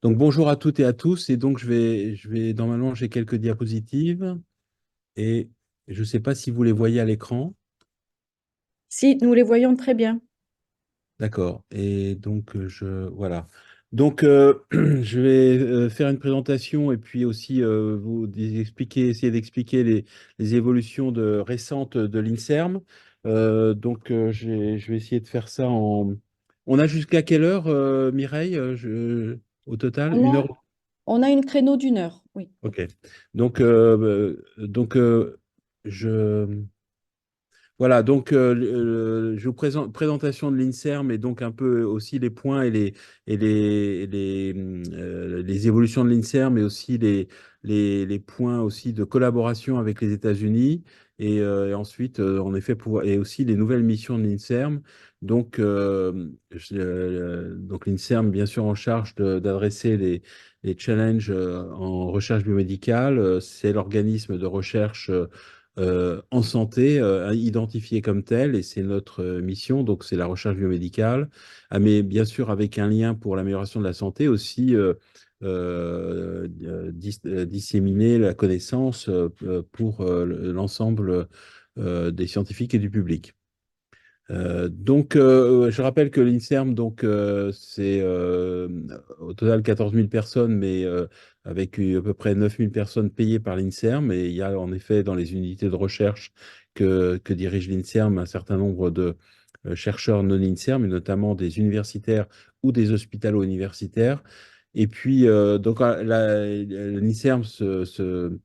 Donc bonjour à toutes et à tous. Et donc normalement j'ai quelques diapositives et je ne sais pas si vous les voyez à l'écran. Si, nous les voyons très bien. D'accord. Et donc voilà. Donc je vais faire une présentation et puis aussi essayer d'expliquer les évolutions récentes de l'INSERM. Je vais essayer de faire ça en. On a jusqu'à quelle heure, Mireille, au total? On Une heure. a, on a une créneau d'1 heure, oui. Ok. Donc, je, voilà, donc je vous présente présentation de l'INSERM et donc un peu aussi les points les évolutions de l'INSERM, mais aussi les points aussi de collaboration avec les États-Unis et ensuite, en effet, et aussi les nouvelles missions de l'INSERM. Donc l'INSERM, bien sûr, en charge d'adresser les challenges en recherche biomédicale. C'est l'organisme de recherche en santé, identifié comme tel, et c'est notre mission, donc c'est la recherche biomédicale, mais bien sûr avec un lien pour l'amélioration de la santé aussi, disséminer la connaissance pour l'ensemble des scientifiques et du public. Je rappelle que l'INSERM, c'est au total 14 000 personnes, mais avec à peu près 9 000 personnes payées par l'INSERM. Et il y a en effet dans les unités de recherche que dirige l'INSERM un certain nombre de chercheurs non INSERM, et notamment des universitaires ou des hospitalo-universitaires. Et puis, l'INSERM se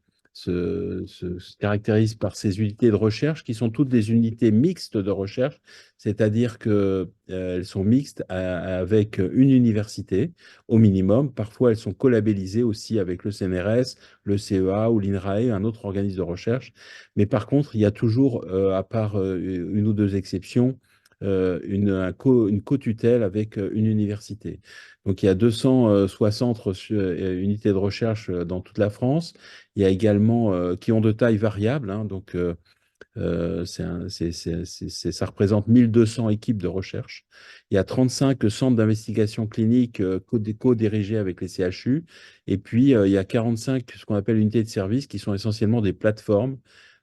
caractérise par ses unités de recherche qui sont toutes des unités mixtes de recherche, c'est-à-dire qu'elles sont mixtes avec une université au minimum. Parfois, elles sont collabellisées aussi avec le CNRS, le CEA ou l'INRAE, un autre organisme de recherche. Mais par contre, il y a toujours, à part une ou deux exceptions, une co-tutelle avec une université. Donc, il y a 260 unités de recherche dans toute la France. Il y a également qui ont de taille variable, hein, ça représente 1200 équipes de recherche. Il y a 35 centres d'investigation clinique co-dirigés avec les CHU. Et puis, il y a 45, ce qu'on appelle unités de service, qui sont essentiellement des plateformes,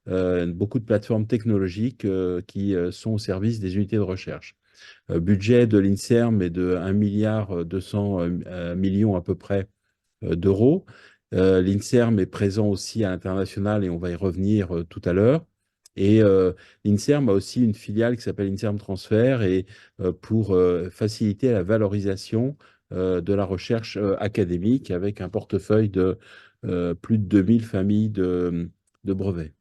beaucoup de plateformes technologiques qui sont au service des unités de recherche. Budget de l'INSERM est de 1 milliard 200 millions à peu près d'euros. L'INSERM est présent aussi à l'international et on va y revenir tout à l'heure. Et l'INSERM a aussi une filiale qui s'appelle INSERM Transfer et pour faciliter la valorisation de la recherche académique avec un portefeuille de plus de 2000 familles de brevets.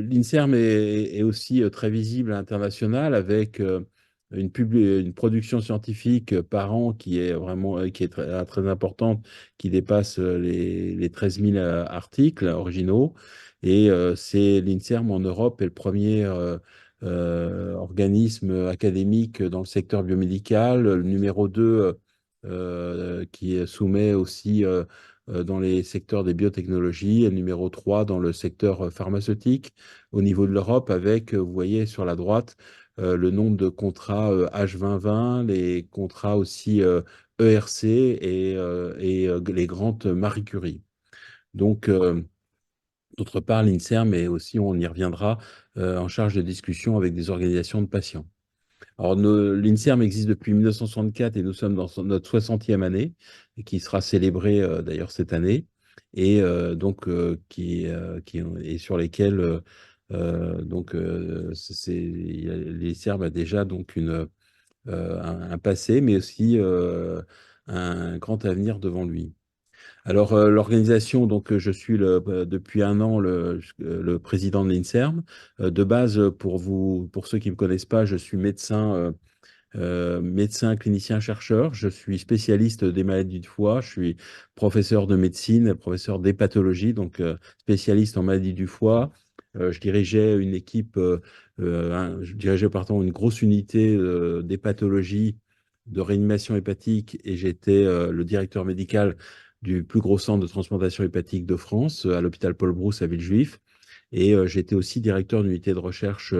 L'INSERM est aussi très visible à l'international avec une production scientifique par an qui est vraiment qui est très importante, qui dépasse les 13 000 articles originaux. Et c'est l'INSERM en Europe est le premier organisme académique dans le secteur biomédical, le numéro 2 qui soumet aussi dans les secteurs des biotechnologies, et numéro 3 dans le secteur pharmaceutique au niveau de l'Europe, avec, vous voyez sur la droite, le nombre de contrats H2020, les contrats aussi ERC et les grandes Marie Curie. Donc, d'autre part, l'INSERM est aussi, on y reviendra, en charge de discussion avec des organisations de patients. Alors, l'INSERM existe depuis 1964 et nous sommes dans notre 60e année, et qui sera célébrée d'ailleurs cette année, et et sur lesquelles l'INSERM a déjà donc un passé, mais aussi un grand avenir devant lui. Alors, l'organisation, je suis depuis un an le président de l'INSERM. De base, pour ceux qui ne me connaissent pas, je suis médecin, clinicien, chercheur. Je suis spécialiste des maladies du foie. Je suis professeur de médecine, professeur d'hépatologie, spécialiste en maladies du foie. Je dirigeais une équipe, je dirigeais pardon, une grosse unité d'hépatologie, de réanimation hépatique, et j'étais le directeur médical du plus gros centre de transplantation hépatique de France, à l'hôpital Paul Brousse à Villejuif. Et j'étais aussi directeur d'unité de recherche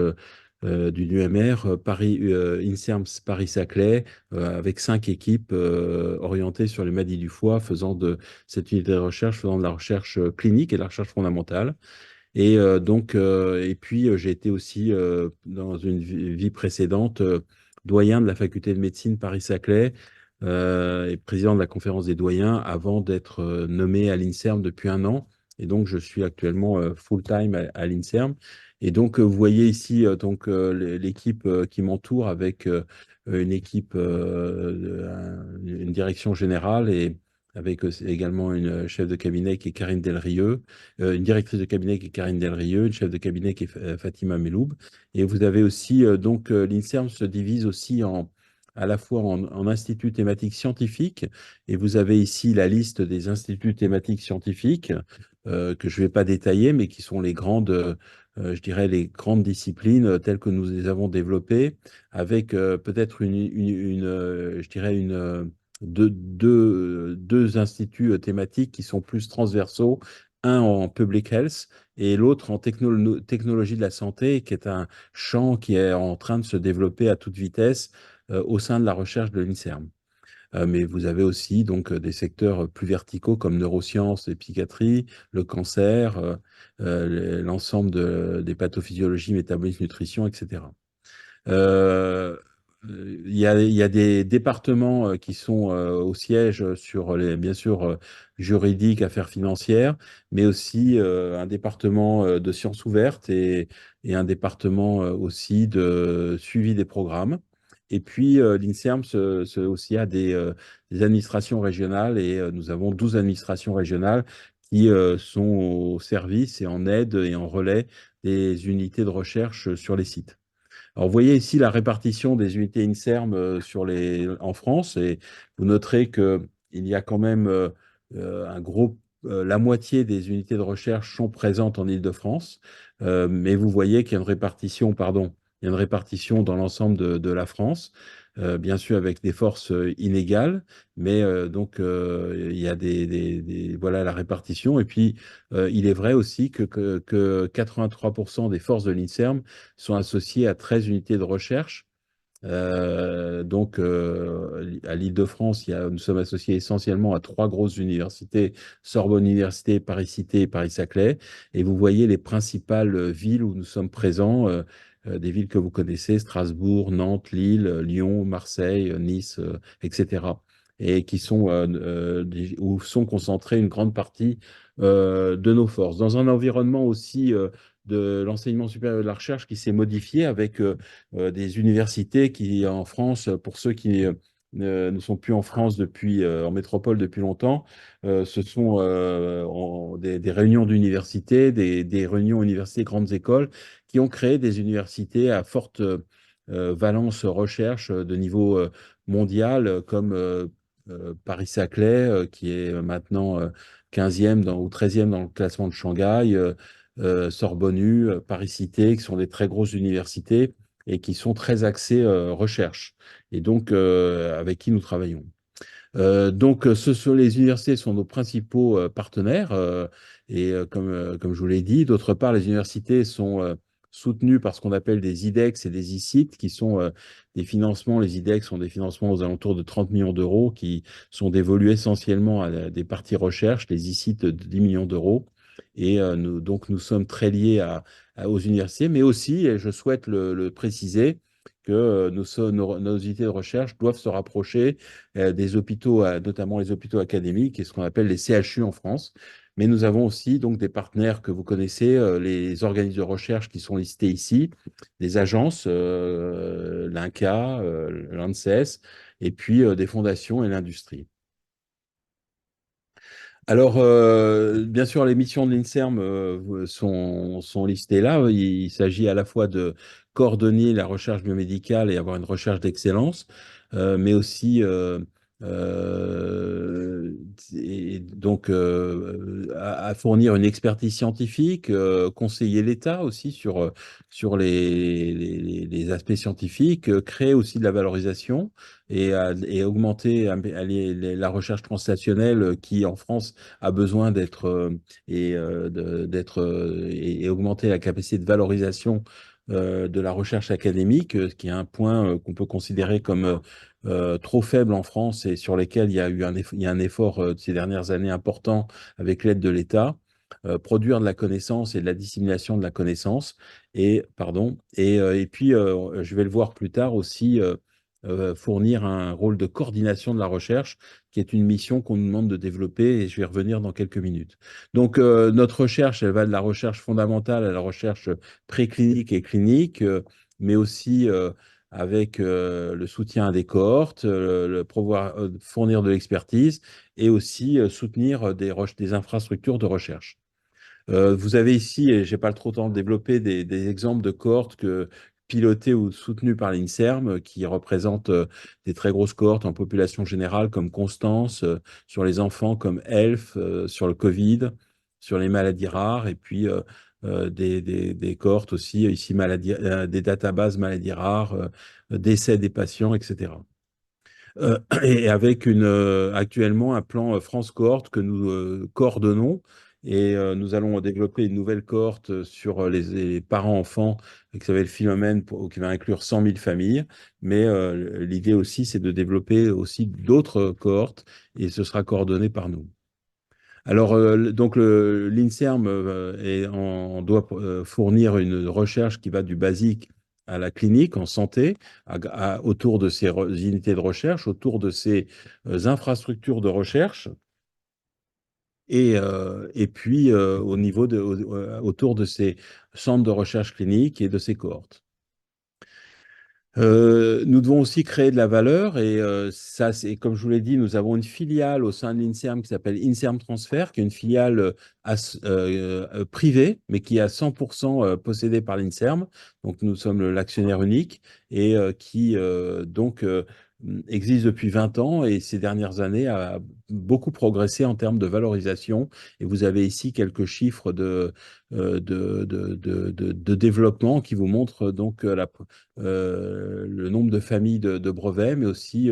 d'une UMR, INSERM Paris-Saclay, avec 5 équipes orientées sur les maladies du foie, faisant de cette unité de recherche, faisant de la recherche clinique et de la recherche fondamentale. Et puis, j'ai été aussi, dans une vie précédente, doyen de la faculté de médecine Paris-Saclay et président de la conférence des doyens avant d'être nommé à l'INSERM depuis un an. Et donc, je suis actuellement full-time à l'INSERM. Et donc, vous voyez ici l'équipe qui m'entoure avec une équipe, une direction générale et avec également une chef de cabinet qui est Karine Delrieux, une directrice de cabinet qui est Karine Delrieux, une chef de cabinet qui est Fatima Meloub. Et vous avez aussi, l'INSERM se divise aussi à la fois en instituts thématiques scientifiques, et vous avez ici la liste des instituts thématiques scientifiques, que je ne vais pas détailler, mais qui sont les grandes, je dirais, les grandes disciplines telles que nous les avons développées, avec peut-être je dirais, deux instituts thématiques qui sont plus transversaux, un en public health et l'autre en technologie de la santé, qui est un champ qui est en train de se développer à toute vitesse au sein de la recherche de l'INSERM. Mais vous avez aussi donc des secteurs plus verticaux comme neurosciences et psychiatrie, le cancer, l'ensemble des pathophysiologies, métabolisme, nutrition, etc. Euh, il y a des départements qui sont au siège sur bien sûr, juridiques, affaires financières, mais aussi un département de sciences ouvertes et un département aussi de suivi des programmes. Et puis, l'INSERM aussi a des administrations régionales et nous avons 12 administrations régionales qui sont au service et en aide et en relais des unités de recherche sur les sites. Alors, vous voyez ici la répartition des unités INSERM en France, et vous noterez qu'il y a quand même la moitié des unités de recherche sont présentes en Île-de-France, mais vous voyez qu'il y a une répartition, pardon, il y a une répartition dans l'ensemble de la France, bien sûr avec des forces inégales, mais il y a voilà la répartition. Et puis, il est vrai aussi que 83% des forces de l'INSERM sont associés à 13 unités de recherche. À l'Île-de-France, nous sommes associés essentiellement à 3 grosses universités, Sorbonne Université, Paris-Cité et Paris-Saclay. Et vous voyez les principales villes où nous sommes présents, des villes que vous connaissez, Strasbourg, Nantes, Lille, Lyon, Marseille, Nice, etc. Et où sont concentrées une grande partie de nos forces. Dans un environnement aussi de l'enseignement supérieur et de la recherche qui s'est modifié avec des universités qui, en France, pour ceux qui ne sont plus en France en métropole depuis longtemps, ce sont des réunions d'universités, des réunions universités, grandes écoles, qui ont créé des universités à forte valence recherche de niveau mondial, comme Paris-Saclay, qui est maintenant 15e ou 13e dans le classement de Shanghai, Sorbonne U, Paris-Cité, qui sont des très grosses universités et qui sont très axées recherche, et donc avec qui nous travaillons. Les universités sont nos principaux partenaires, comme je vous l'ai dit. D'autre part, les universités sont soutenues par ce qu'on appelle des IDEX et des ICIT, qui sont des financements. Les IDEX sont des financements aux alentours de 30 millions d'euros, qui sont dévolus essentiellement à des parties recherche, les ICIT de 10 millions d'euros. Et nous sommes très liés aux universités, mais aussi, et je souhaite le préciser, que nos unités de recherche doivent se rapprocher des hôpitaux, notamment les hôpitaux académiques et ce qu'on appelle les CHU en France. Mais nous avons aussi donc des partenaires que vous connaissez, les organismes de recherche qui sont listés ici, des agences, l'INCa, l'ANSES, et puis des fondations et l'industrie. Alors, bien sûr, les missions de l'INSERM sont listées là. Il s'agit à la fois de coordonner la recherche biomédicale et avoir une recherche d'excellence, mais aussi euh, à fournir une expertise scientifique, conseiller l'État aussi sur les aspects scientifiques, créer aussi de la valorisation et augmenter la recherche translationnelle qui, en France, a besoin d'être et augmenter la capacité de valorisation de la recherche académique, qui est un point qu'on peut considérer comme trop faible en France et sur lesquels il y a eu il y a un effort ces dernières années important avec l'aide de l'État. Produire de la connaissance et de la dissémination de la connaissance. Et puis, je vais le voir plus tard aussi, fournir un rôle de coordination de la recherche, qui est une mission qu'on nous demande de développer, et je vais y revenir dans quelques minutes. Donc, notre recherche, elle va de la recherche fondamentale à la recherche préclinique et clinique, mais aussi avec le soutien à des cohortes, pouvoir fournir de l'expertise et aussi soutenir des infrastructures de recherche. Vous avez ici, et je n'ai pas trop le temps de développer, des exemples de cohortes pilotées ou soutenues par l'INSERM, qui représentent des très grosses cohortes en population générale, comme Constance, sur les enfants, comme ELF, sur le Covid, sur les maladies rares, et puis des cohortes aussi, ici, des databases maladies rares, décès des patients, etc. Et avec actuellement un plan France Cohorte que nous coordonnons. Et nous allons développer une nouvelle cohorte sur les parents-enfants, qui s'appelle Philomène, qui va inclure 100 000 familles. Mais l'idée aussi, c'est de développer aussi d'autres cohortes, et ce sera coordonné par nous. Alors, donc, l'INSERM doit fournir une recherche qui va du basique à la clinique en santé, autour de ces unités de recherche, autour de ces infrastructures de recherche, et puis autour de ces centres de recherche clinique et de ces cohortes. Nous devons aussi créer de la valeur, et ça, c'est comme je vous l'ai dit, nous avons une filiale au sein de l'INSERM qui s'appelle INSERM Transfer, qui est une filiale privée, mais qui est à 100% possédée par l'INSERM. Donc, nous sommes l'actionnaire unique, et qui donc existe depuis 20 ans, et ces dernières années a beaucoup progressé en termes de valorisation. Et vous avez ici quelques chiffres de développement qui vous montrent donc le nombre de familles de brevets, mais aussi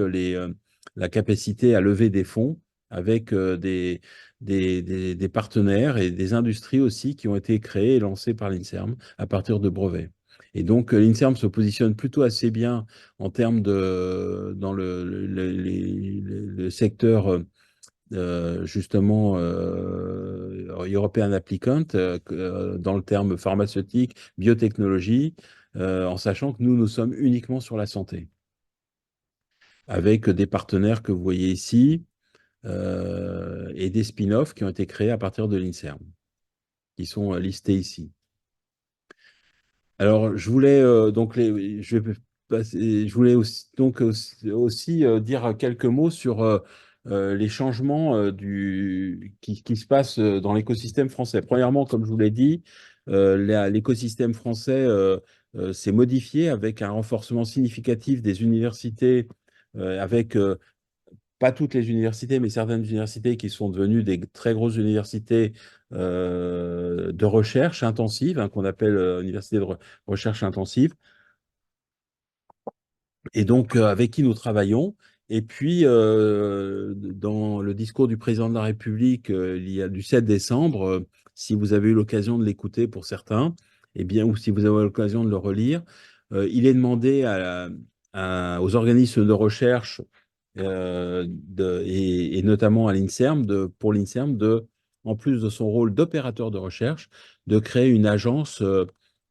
la capacité à lever des fonds avec des partenaires et des industries aussi qui ont été créées et lancées par l'INSERM à partir de brevets. Et donc, l'INSERM se positionne plutôt assez bien en termes dans le secteur justement European Applicant, dans le terme pharmaceutique, biotechnologie, en sachant que nous sommes uniquement sur la santé, avec des partenaires que vous voyez ici, et des spin-offs qui ont été créés à partir de l'INSERM, qui sont listés ici. Alors, je voulais je voulais aussi dire quelques mots sur les changements qui se passent dans l'écosystème français. Premièrement, comme je vous l'ai dit, l'écosystème français s'est modifié avec un renforcement significatif des universités, avec pas toutes les universités, mais certaines universités qui sont devenues des très grosses universités de recherche intensive, hein, qu'on appelle universités de recherche intensive, et donc avec qui nous travaillons. Et puis, dans le discours du président de la République, il y a du 7 décembre, si vous avez eu l'occasion de l'écouter pour certains, eh bien, ou si vous avez eu l'occasion de le relire, il est demandé aux organismes de recherche, et notamment à l'INSERM, pour l'INSERM, en plus de son rôle d'opérateur de recherche, de créer une agence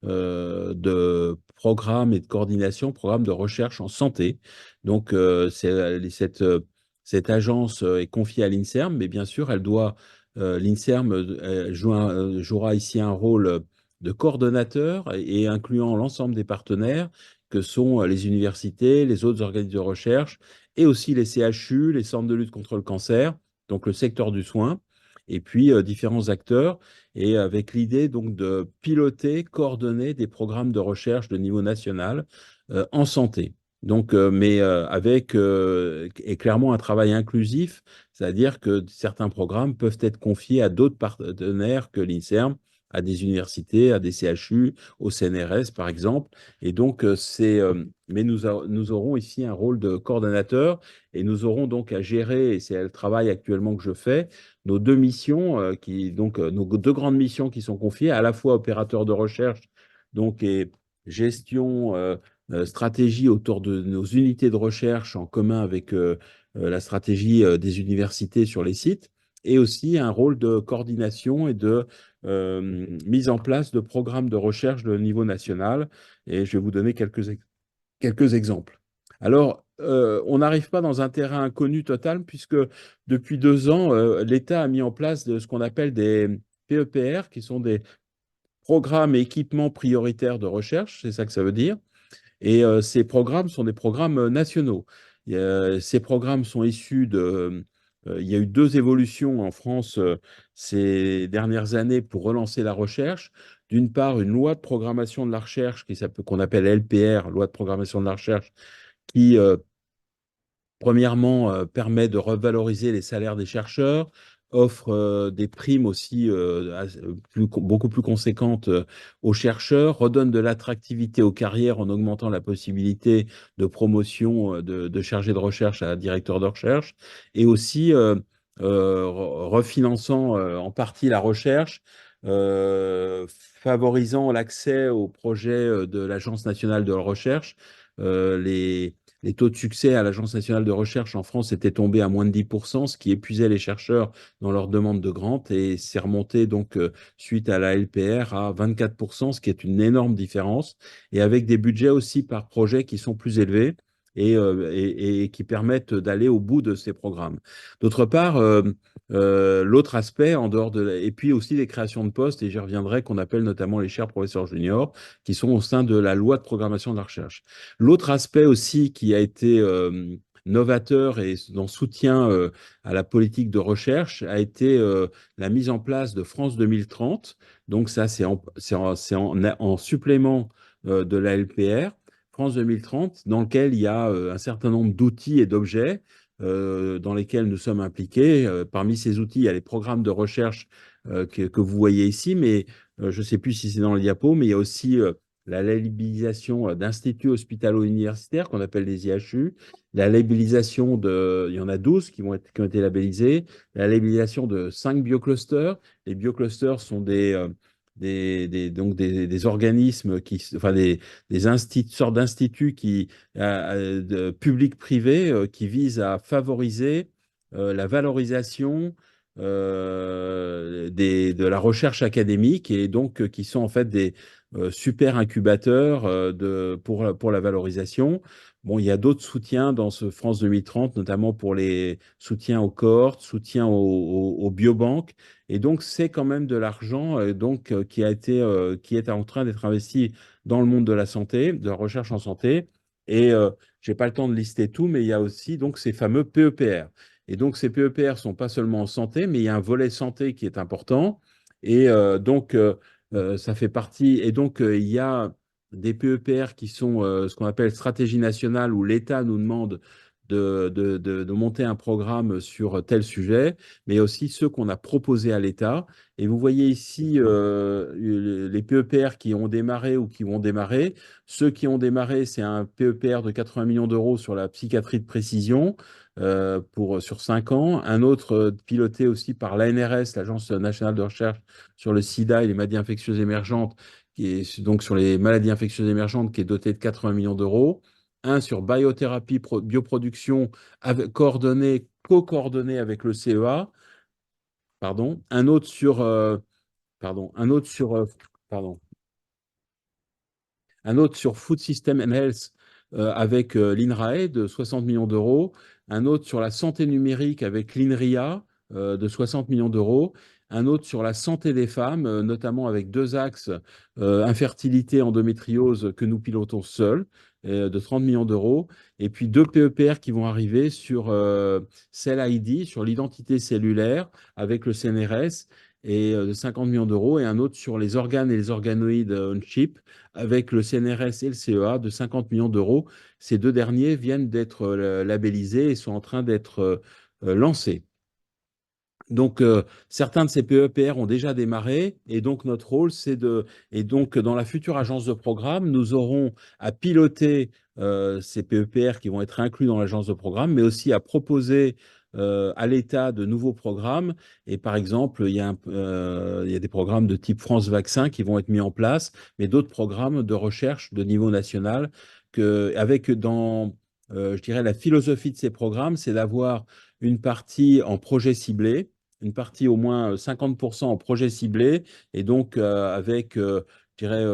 de programme et de coordination, programme de recherche en santé. Donc, cette agence est confiée à l'INSERM, mais bien sûr, l'INSERM jouera ici un rôle de coordonnateur, et incluant l'ensemble des partenaires que sont les universités, les autres organismes de recherche, et aussi les CHU, les centres de lutte contre le cancer, donc le secteur du soin, et puis différents acteurs, et avec l'idée donc de piloter, coordonner des programmes de recherche de niveau national en santé. Donc, mais avec et clairement un travail inclusif, c'est-à-dire que certains programmes peuvent être confiés à d'autres partenaires que l'INSERM, à des universités, à des CHU, au CNRS par exemple. Et donc, mais nous aurons ici un rôle de coordonnateur, et nous aurons donc à gérer, et c'est le travail actuellement que je fais, nos deux missions, nos deux grandes missions qui sont confiées, à la fois opérateurs de recherche, donc, et gestion, stratégie autour de nos unités de recherche en commun avec la stratégie des universités sur les sites, et aussi un rôle de coordination et de mise en place de programmes de recherche de niveau national. Et je vais vous donner quelques exemples. Alors, on n'arrive pas dans un terrain inconnu total, puisque depuis 2 ans, l'État a mis en place ce qu'on appelle des PEPR, qui sont des programmes et équipements prioritaires de recherche, c'est ça que ça veut dire. Et ces programmes sont des programmes nationaux. Ces programmes sont issus de... il y a eu 2 évolutions en France ces dernières années pour relancer la recherche. D'une part, une loi de programmation de la recherche qu'on appelle LPR, loi de programmation de la recherche, qui premièrement, permet de revaloriser les salaires des chercheurs, offre des primes aussi beaucoup plus conséquentes aux chercheurs, redonne de l'attractivité aux carrières en augmentant la possibilité de promotion de chargé de recherche à directeur de recherche, et aussi refinançant en partie la recherche, favorisant l'accès aux projets de l'Agence nationale de la recherche. Les taux de succès à l'Agence nationale de recherche en France étaient tombés à moins de 10%, ce qui épuisait les chercheurs dans leur demande de grant, et c'est remonté donc suite à la LPR à 24%, ce qui est une énorme différence, et avec des budgets aussi par projet qui sont plus élevés et qui permettent d'aller au bout de ces programmes. D'autre part, l'autre aspect, et puis aussi les créations de postes, et j'y reviendrai, qu'on appelle notamment les chaires professeurs juniors, qui sont au sein de la loi de programmation de la recherche. L'autre aspect aussi qui a été novateur et dans soutien à la politique de recherche a été la mise en place de France 2030. Donc ça, en supplément de la LPR, France 2030, dans lequel il y a un certain nombre d'outils et d'objets dans lesquels nous sommes impliqués. Parmi ces outils, il y a les programmes de recherche que vous voyez ici, mais je ne sais plus si c'est dans le diapo, mais il y a aussi la labellisation d'instituts hospitalo-universitaires qu'on appelle les IHU, la labellisation il y en a 12 qui ont été labellisés, la labellisation de 5 bioclusters. Les bioclusters sont donc des organismes enfin sortes d'instituts publics-privés qui visent à favoriser la valorisation de la recherche académique, et donc qui sont en fait des super incubateurs pour la valorisation. Bon, il y a d'autres soutiens dans ce France 2030, notamment pour les soutiens aux cohortes, soutien aux biobanques. Et donc, c'est quand même de l'argent qui est en train d'être investi dans le monde de la santé, de la recherche en santé. Et je n'ai pas le temps de lister tout, mais il y a aussi donc ces fameux PEPR. Et donc, ces PEPR ne sont pas seulement en santé, mais il y a un volet santé qui est important. Et ça fait partie. Et donc, il y a des PEPR qui sont ce qu'on appelle stratégie nationale, où l'État nous demande de monter un programme sur tel sujet, mais aussi ceux qu'on a proposés à l'État. Et vous voyez ici les PEPR qui ont démarré ou qui vont démarrer. Ceux qui ont démarré, c'est un PEPR de 80 millions d'euros sur la psychiatrie de précision sur 5 ans. Un autre piloté aussi par l'ANRS, l'Agence nationale de recherche sur le sida et les maladies infectieuses émergentes, qui est donc sur les maladies infectieuses émergentes, qui est doté de 80 millions d'euros. Un sur biothérapie, bioproduction, co-coordonné avec le CEA, pardon. Un autre sur, pardon, un autre sur, pardon, un autre sur Food System and Health avec l'INRAE de 60 millions d'euros, un autre sur la santé numérique avec l'INRIA de 60 millions d'euros, un autre sur la santé des femmes, notamment avec 2 axes, infertilité, endométriose, que nous pilotons seuls, de 30 millions d'euros, et puis 2 PEPR qui vont arriver sur Cell ID, sur l'identité cellulaire avec le CNRS, et de 50 millions d'euros, et un autre sur les organes et les organoïdes on-chip avec le CNRS et le CEA de 50 millions d'euros. Ces 2 derniers viennent d'être labellisés et sont en train d'être lancés. Donc, certains de ces PEPR ont déjà démarré, et donc notre rôle, et donc dans la future agence de programme, nous aurons à piloter ces PEPR qui vont être inclus dans l'agence de programme, mais aussi à proposer à l'État de nouveaux programmes. Et par exemple, il y a des programmes de type France Vaccin qui vont être mis en place, mais d'autres programmes de recherche de niveau national avec je dirais, la philosophie de ces programmes, c'est d'avoir une partie en projet ciblé, une partie au moins 50% en projet ciblé, et donc avec, je dirais,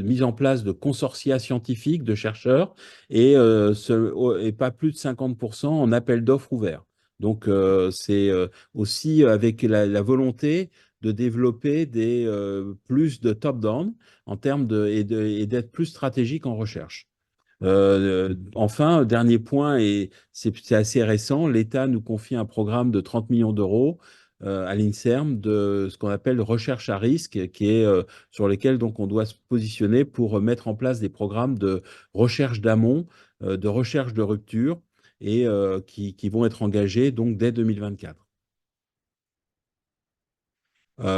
mise en place de consortia scientifiques, de chercheurs, et pas plus de 50% en appel d'offres ouverts. Donc, c'est aussi avec la volonté de développer plus de top-down en termes et d'être plus stratégique en recherche. Enfin, dernier point, et c'est assez récent, l'État nous confie un programme de 30 millions d'euros à l'INSERM de ce qu'on appelle recherche à risque, sur lesquels donc on doit se positionner pour mettre en place des programmes de recherche d'amont, de recherche de rupture, et qui vont être engagés donc dès 2024.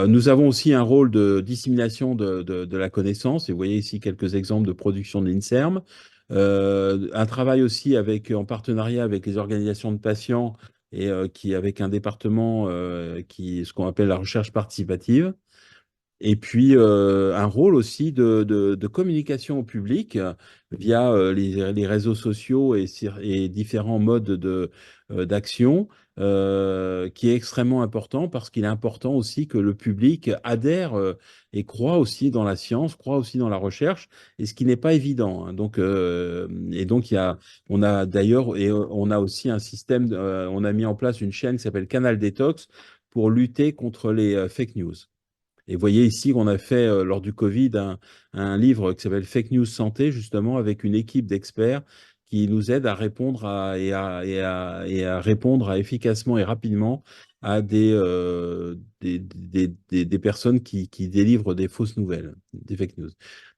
Nous avons aussi un rôle de dissémination de la connaissance, et vous voyez ici quelques exemples de production de l'INSERM. Un travail aussi en partenariat avec les organisations de patients et avec un département ce qu'on appelle la recherche participative. Et puis, un rôle aussi de communication au public via les réseaux sociaux et différents modes d'action, qui est extrêmement important parce qu'il est important aussi que le public adhère et croit aussi dans la science, croit aussi dans la recherche, et ce qui n'est pas évident, hein. Donc, on a d'ailleurs, et on a aussi un système, on a mis en place une chaîne qui s'appelle Canal Detox pour lutter contre les fake news. Et vous voyez ici qu'on a fait, lors du Covid, un livre qui s'appelle Fake News Santé, justement, avec une équipe d'experts qui nous aide à répondre et à répondre efficacement et rapidement à des personnes qui délivrent des fausses nouvelles, des fake news.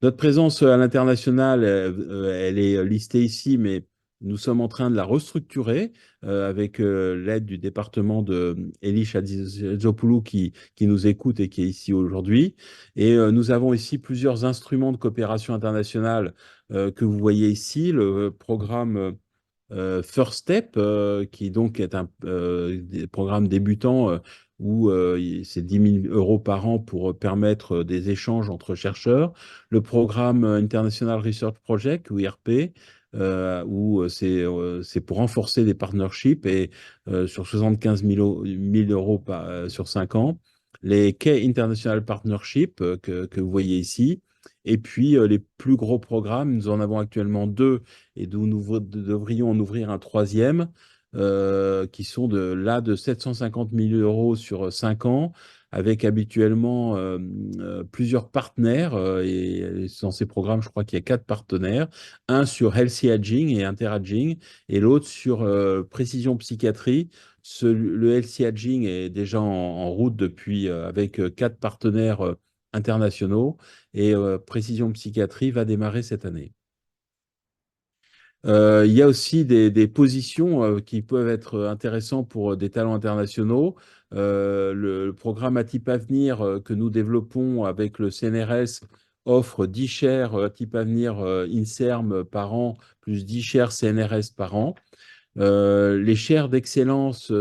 Notre présence à l'international, elle est listée ici, mais nous sommes en train de la restructurer avec l'aide du département de Elie Hadjizopoulou qui nous écoute et qui est ici aujourd'hui. Et nous avons ici plusieurs instruments de coopération internationale que vous voyez ici. Le programme First Step, qui donc est un programme débutant où c'est 10 000 euros par an pour permettre des échanges entre chercheurs. Le programme International Research Project, ou IRP, où c'est pour renforcer les partnerships et sur 75 000 euros sur 5 ans. Les Key International Partnership que vous voyez ici. Et puis les plus gros programmes, nous en avons actuellement deux et d'où nous devrions en ouvrir un troisième, qui sont de 750 000 euros sur 5 ans, avec habituellement plusieurs partenaires. Et dans ces programmes, je crois qu'il y a 4 partenaires, un sur Healthy Aging et Interaging, et l'autre sur Précision Psychiatrie. Le Healthy Aging est déjà en route depuis, avec 4 partenaires internationaux, et Précision Psychiatrie va démarrer cette année. Il y a aussi des positions qui peuvent être intéressantes pour des talents internationaux. Le programme ATIP Avenir que nous développons avec le CNRS offre 10 chaires ATIP Avenir INSERM par an, plus 10 chaires CNRS par an. Les chaires d'excellence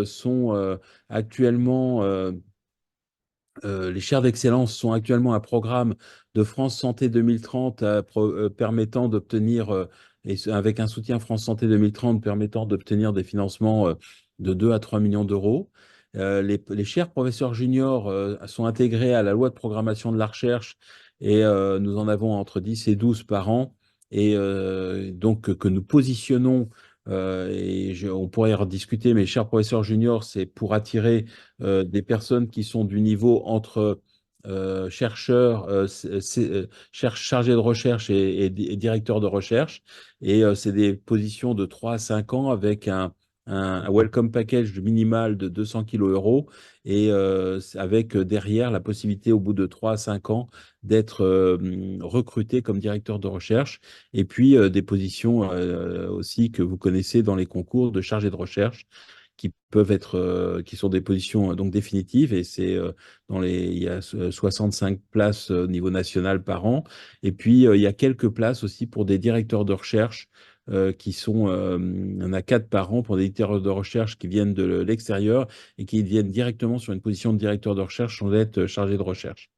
les chaires d'excellence sont actuellement un programme de France Santé 2030 permettant d'obtenir, avec un soutien France Santé 2030 permettant d'obtenir des financements de 2 à 3 millions d'euros. Les chaires professeurs juniors sont intégrées à la loi de programmation de la recherche, et nous en avons entre 10 et 12 par an, et donc que nous positionnons. On pourrait y rediscuter, mais chaires professeurs juniors, c'est pour attirer des personnes qui sont du niveau entre chercheurs, chargés de recherche et directeurs de recherche. Et c'est des positions de 3 à 5 ans avec un welcome package minimal de 200 kg et avec derrière la possibilité au bout de 3 à 5 ans d'être recruté comme directeur de recherche. Et puis des positions aussi que vous connaissez dans les concours de chargés de recherche qui sont des positions donc définitives, et il y a 65 places au niveau national par an. Et puis il y a quelques places aussi pour des directeurs de recherche il y en a 4 par an pour des directeurs de recherche qui viennent de l'extérieur et qui viennent directement sur une position de directeur de recherche sans être chargé de recherche.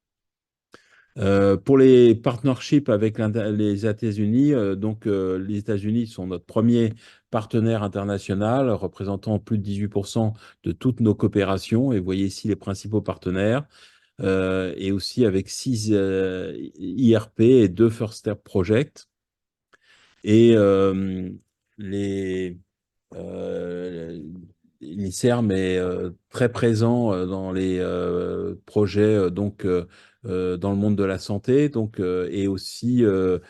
Pour les partnerships avec les États-Unis, les États-Unis sont notre premier partenaire international, représentant plus de 18% de toutes nos coopérations. Et vous voyez ici les principaux partenaires, et aussi avec 6 IRP et 2 First Step Projects. Et les, euh, l'INSERM est très présent dans les projets dans le monde de la santé, et aussi est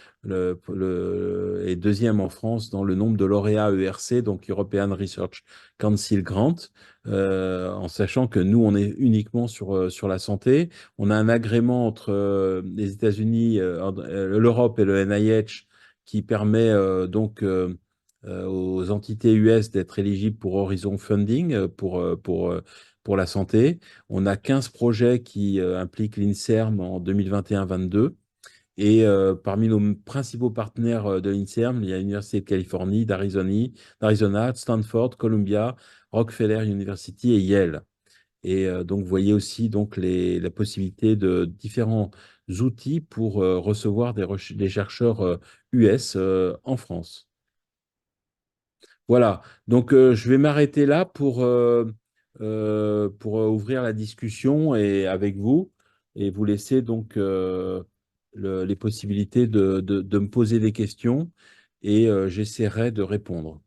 deuxième en France dans le nombre de lauréats ERC, donc European Research Council Grant, en sachant que nous, on est uniquement sur la santé. On a un agrément entre les États-Unis, l'Europe et le NIH qui permet aux entités US d'être éligibles pour Horizon Funding pour la santé. On a 15 projets qui impliquent l'INSERM en 2021-22. Et parmi nos principaux partenaires de l'INSERM, il y a l'Université de Californie, d'Arizona, Stanford, Columbia, Rockefeller University et Yale. Et donc, vous voyez aussi la possibilité de différents outils pour recevoir des chercheurs US en France. Voilà, donc je vais m'arrêter là pour ouvrir la discussion avec vous et vous laisser donc les possibilités de me poser des questions et j'essaierai de répondre.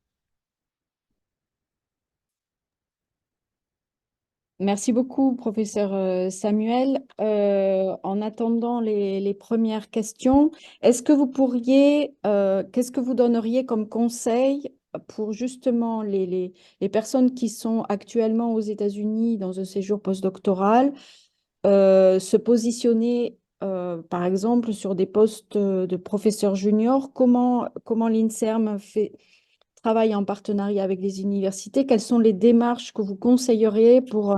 Merci beaucoup, professeur Samuel. En attendant les premières questions, est-ce que vous pourriez, qu'est-ce que vous donneriez comme conseil pour justement les personnes qui sont actuellement aux États-Unis dans un séjour postdoctoral, se positionner, par exemple, sur des postes de professeur junior? Comment l'INSERM travaille en partenariat avec les universités? Quelles sont les démarches que vous conseilleriez pour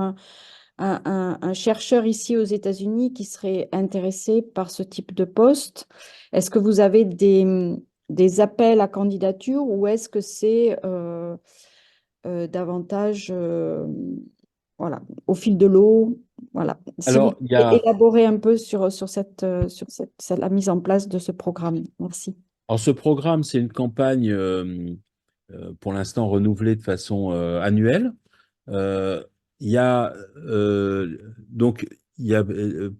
un chercheur ici aux États-Unis qui serait intéressé par ce type de poste? Est-ce que vous avez des appels à candidature ou est-ce que c'est davantage voilà, au fil de l'eau? Voilà. Si vous Alors, il y pouvez a, élaborer un peu la mise en place de ce programme. Merci. alors ce programme, c'est une campagne pour l'instant renouvelée de façon annuelle. Euh, il y a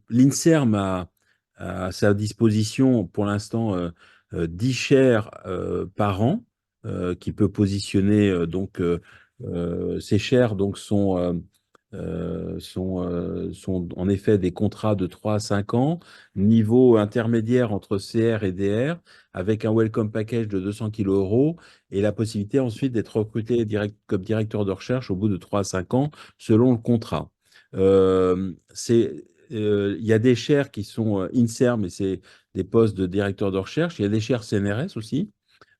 l'INSERM a à sa disposition pour l'instant 10 chaires par an qui peut positionner ces chaires sont en effet des contrats de 3 à 5 ans, niveau intermédiaire entre CR et DR, avec un welcome package de 200 kg € et la possibilité ensuite d'être recruté comme directeur de recherche au bout de 3 à 5 ans selon le contrat. Il y a des chaires qui sont INSERM, mais c'est des postes de directeur de recherche. Il y a des chaires CNRS aussi.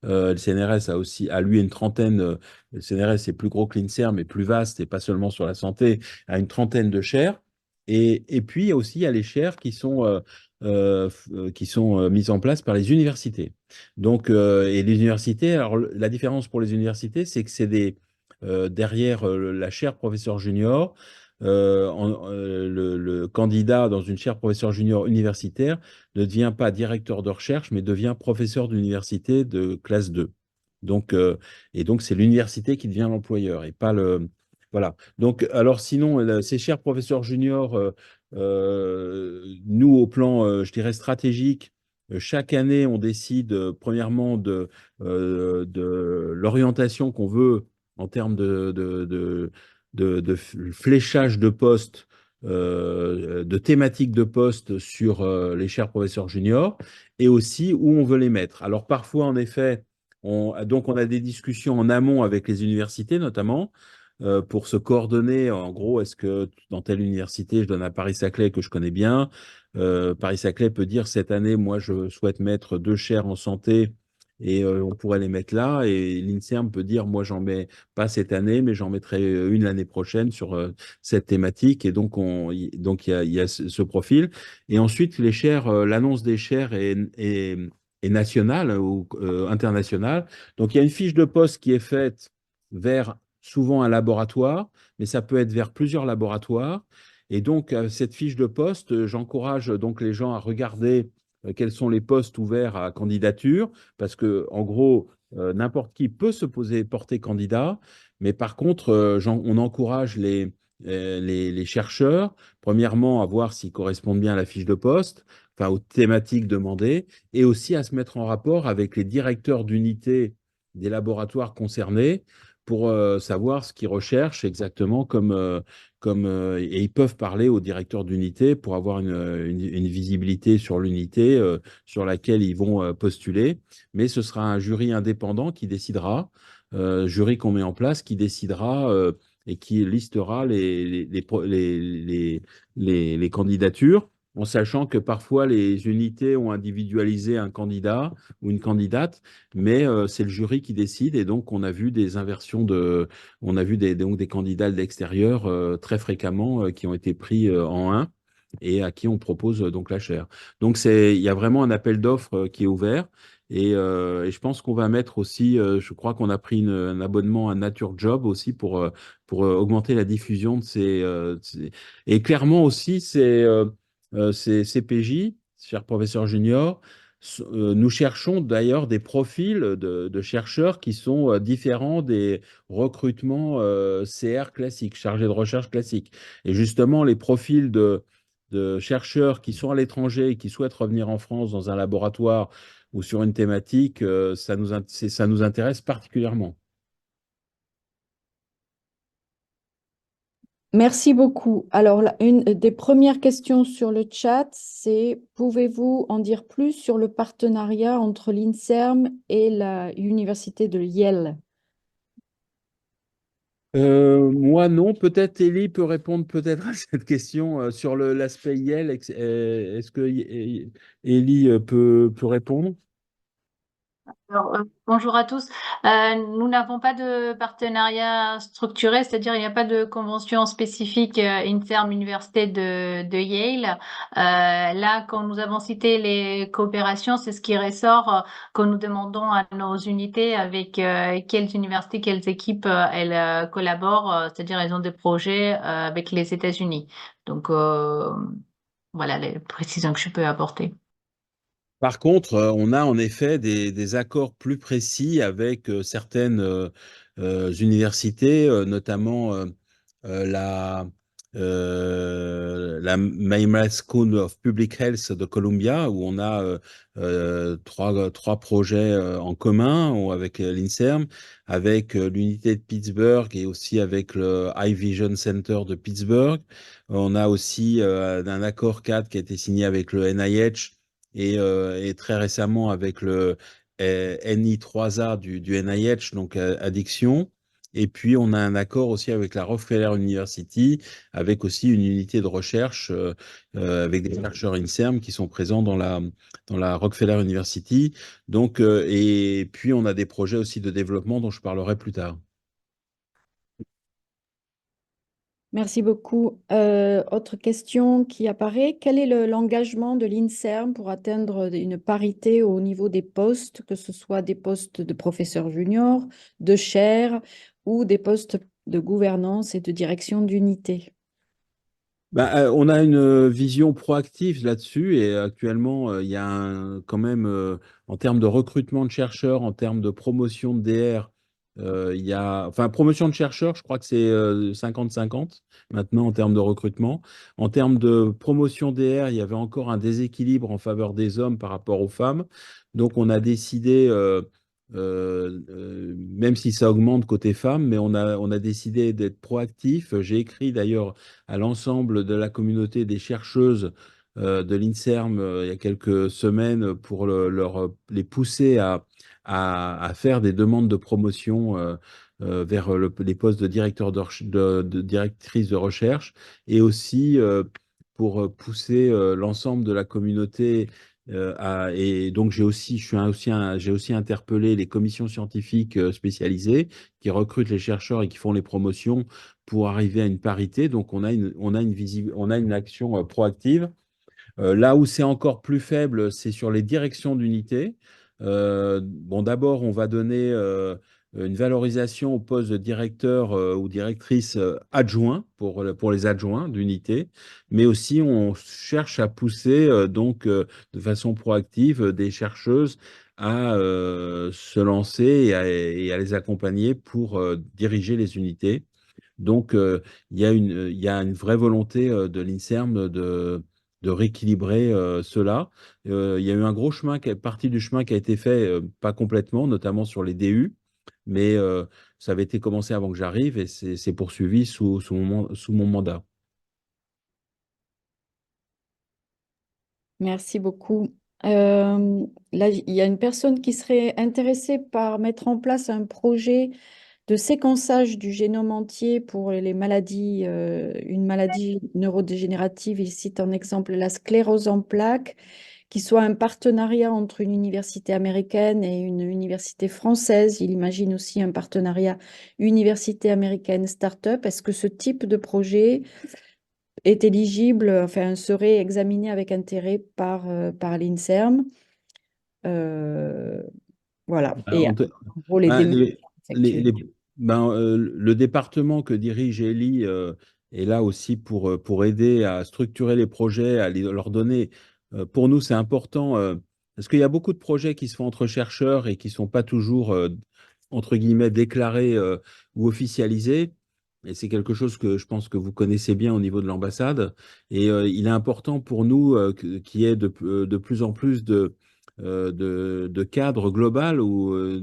Le CNRS a lui une trentaine, le CNRS est plus gros que l'INSERM, mais plus vaste et pas seulement sur la santé, a une trentaine de chaires. Et puis, il y a les chaires qui sont mises en place par les universités. Et les universités, alors la différence pour les universités, c'est que derrière la chaire professeur junior, le candidat dans une chaire professeur junior universitaire ne devient pas directeur de recherche, mais devient professeur d'université de classe 2. Donc, c'est l'université qui devient l'employeur et pas le. Voilà. Donc, alors sinon, ces chers professeurs juniors, nous, au plan, je dirais, stratégique, chaque année, on décide, premièrement, de l'orientation qu'on veut en termes de fléchage de postes, de thématiques de postes sur les chers professeurs juniors et aussi où on veut les mettre. Alors parfois, en effet, on a des discussions en amont avec les universités notamment pour se coordonner. En gros, est-ce que dans telle université, je donne à Paris-Saclay que je connais bien, Paris-Saclay peut dire cette année, moi, je souhaite mettre 2 chaires en santé et on pourrait les mettre là. Et l'INSERM peut dire, moi, j'en mets pas cette année, mais j'en mettrai une l'année prochaine sur cette thématique. Et donc, il y a ce profil. Et ensuite, les chaires, l'annonce des chaires est et nationale ou internationale. Donc, il y a une fiche de poste qui est faite vers souvent un laboratoire, mais ça peut être vers plusieurs laboratoires. Et donc, cette fiche de poste, j'encourage donc les gens à regarder quels sont les postes ouverts à candidature, parce que, en gros, n'importe qui peut se porter candidat, mais par contre, on encourage les chercheurs, premièrement, à voir s'ils correspondent bien à la fiche de poste, enfin aux thématiques demandées, et aussi à se mettre en rapport avec les directeurs d'unité des laboratoires concernés pour savoir ce qu'ils recherchent exactement et ils peuvent parler aux directeurs d'unité pour avoir une visibilité sur l'unité sur laquelle ils vont postuler. Mais ce sera un jury indépendant qui décidera, jury qu'on met en place, qui décidera et qui listera les candidatures, en sachant que parfois les unités ont individualisé un candidat ou une candidate, mais c'est le jury qui décide. Et donc, on a vu des inversions on a vu donc des candidats de l'extérieur très fréquemment qui ont été pris en un et à qui on propose donc la chaire. Donc, il y a vraiment un appel d'offres qui est ouvert. Et je pense qu'on va mettre aussi, je crois qu'on a pris un abonnement à Nature Job aussi pour augmenter la diffusion Et clairement aussi, ces CPJ, chers professeurs juniors, nous cherchons d'ailleurs des profils de chercheurs qui sont différents des recrutements CR classiques, chargés de recherche classiques. Et justement, les profils de chercheurs qui sont à l'étranger et qui souhaitent revenir en France dans un laboratoire ou sur une thématique, ça nous intéresse particulièrement. Merci beaucoup. Alors, une des premières questions sur le chat, c'est pouvez-vous en dire plus sur le partenariat entre l'INSERM et l'université de Yale? Moi, non. Peut-être Ellie peut répondre peut-être à cette question sur l'aspect Yale. Est-ce que Ellie peut répondre? Alors, bonjour à tous. Nous n'avons pas de partenariat structuré, c'est-à-dire il n'y a pas de convention spécifique INSERM Université de Yale. Là, quand nous avons cité les coopérations, c'est ce qui ressort quand nous demandons à nos unités avec quelles universités, quelles équipes elles collaborent, c'est-à-dire elles ont des projets avec les États-Unis. Donc, voilà les précisions que je peux apporter. Par contre, on a en effet des accords plus précis avec certaines universités, notamment la, la Maimar School of Public Health de Columbia, où on a trois projets en commun avec l'INSERM, avec l'unité de Pittsburgh et aussi avec le Eye Vision Center de Pittsburgh. On a aussi un accord cadre qui a été signé avec le NIH et très récemment avec le NI3A du NIH, donc addiction. Et puis, on a un accord aussi avec la Rockefeller University, avec aussi une unité de recherche avec des chercheurs INSERM qui sont présents dans la Rockefeller University. Donc, et puis, on a des projets aussi de développement dont je parlerai plus tard. Merci beaucoup. Autre question qui apparaît, quel est l'engagement de l'INSERM pour atteindre une parité au niveau des postes, que ce soit des postes de professeurs juniors, de chaires ou des postes de gouvernance et de direction d'unité? On a une vision proactive là-dessus et actuellement, il y a quand même, en termes de recrutement de chercheurs, en termes de promotion de DR, il y a, enfin, promotion de chercheurs, je crois que c'est 50-50 maintenant en termes de recrutement. En termes de promotion DR, il y avait encore un déséquilibre en faveur des hommes par rapport aux femmes. Donc, on a décidé, même si ça augmente côté femmes, mais on a décidé d'être proactif. J'ai écrit d'ailleurs à l'ensemble de la communauté des chercheuses de l'INSERM il y a quelques semaines pour les pousser à faire des demandes de promotion vers les postes de directeur de directrice de recherche et aussi pour pousser l'ensemble de la communauté et donc j'ai aussi interpellé les commissions scientifiques spécialisées qui recrutent les chercheurs et qui font les promotions pour arriver à une parité. Donc, on a une action proactive. Là où c'est encore plus faible, c'est sur les directions d'unité. Bon, d'abord, on va donner une valorisation au poste de directeur ou directrice adjoint pour les adjoints d'unité, mais aussi on cherche à pousser de façon proactive des chercheuses à se lancer et à les accompagner pour diriger les unités. Donc, il y a une vraie volonté de l'INSERM de rééquilibrer cela. Il y a eu un gros chemin, partie du chemin qui a été fait, pas complètement, notamment sur les DU, mais ça avait été commencé avant que j'arrive et c'est poursuivi sous mon mandat. Merci beaucoup. Là, il y a une personne qui serait intéressée par mettre en place un projet de séquençage du génome entier pour les maladies, une maladie neurodégénérative. Il cite en exemple la sclérose en plaques, qui soit un partenariat entre une université américaine et une université française. Il imagine aussi un partenariat université américaine start-up. Est-ce que ce type de projet est éligible, enfin, serait examiné avec intérêt par l'INSERM? Euh, voilà. Ben, Et en en te- gros, les ben, démarches les- effectuées. les- le département que dirige Ellie est là aussi pour aider à structurer les projets, leur donner. Pour nous, c'est important parce qu'il y a beaucoup de projets qui se font entre chercheurs et qui ne sont pas toujours, entre guillemets, déclarés ou officialisés. Et c'est quelque chose que je pense que vous connaissez bien au niveau de l'ambassade. Et il est important pour nous qu'il y ait de plus en plus de cadre global, ou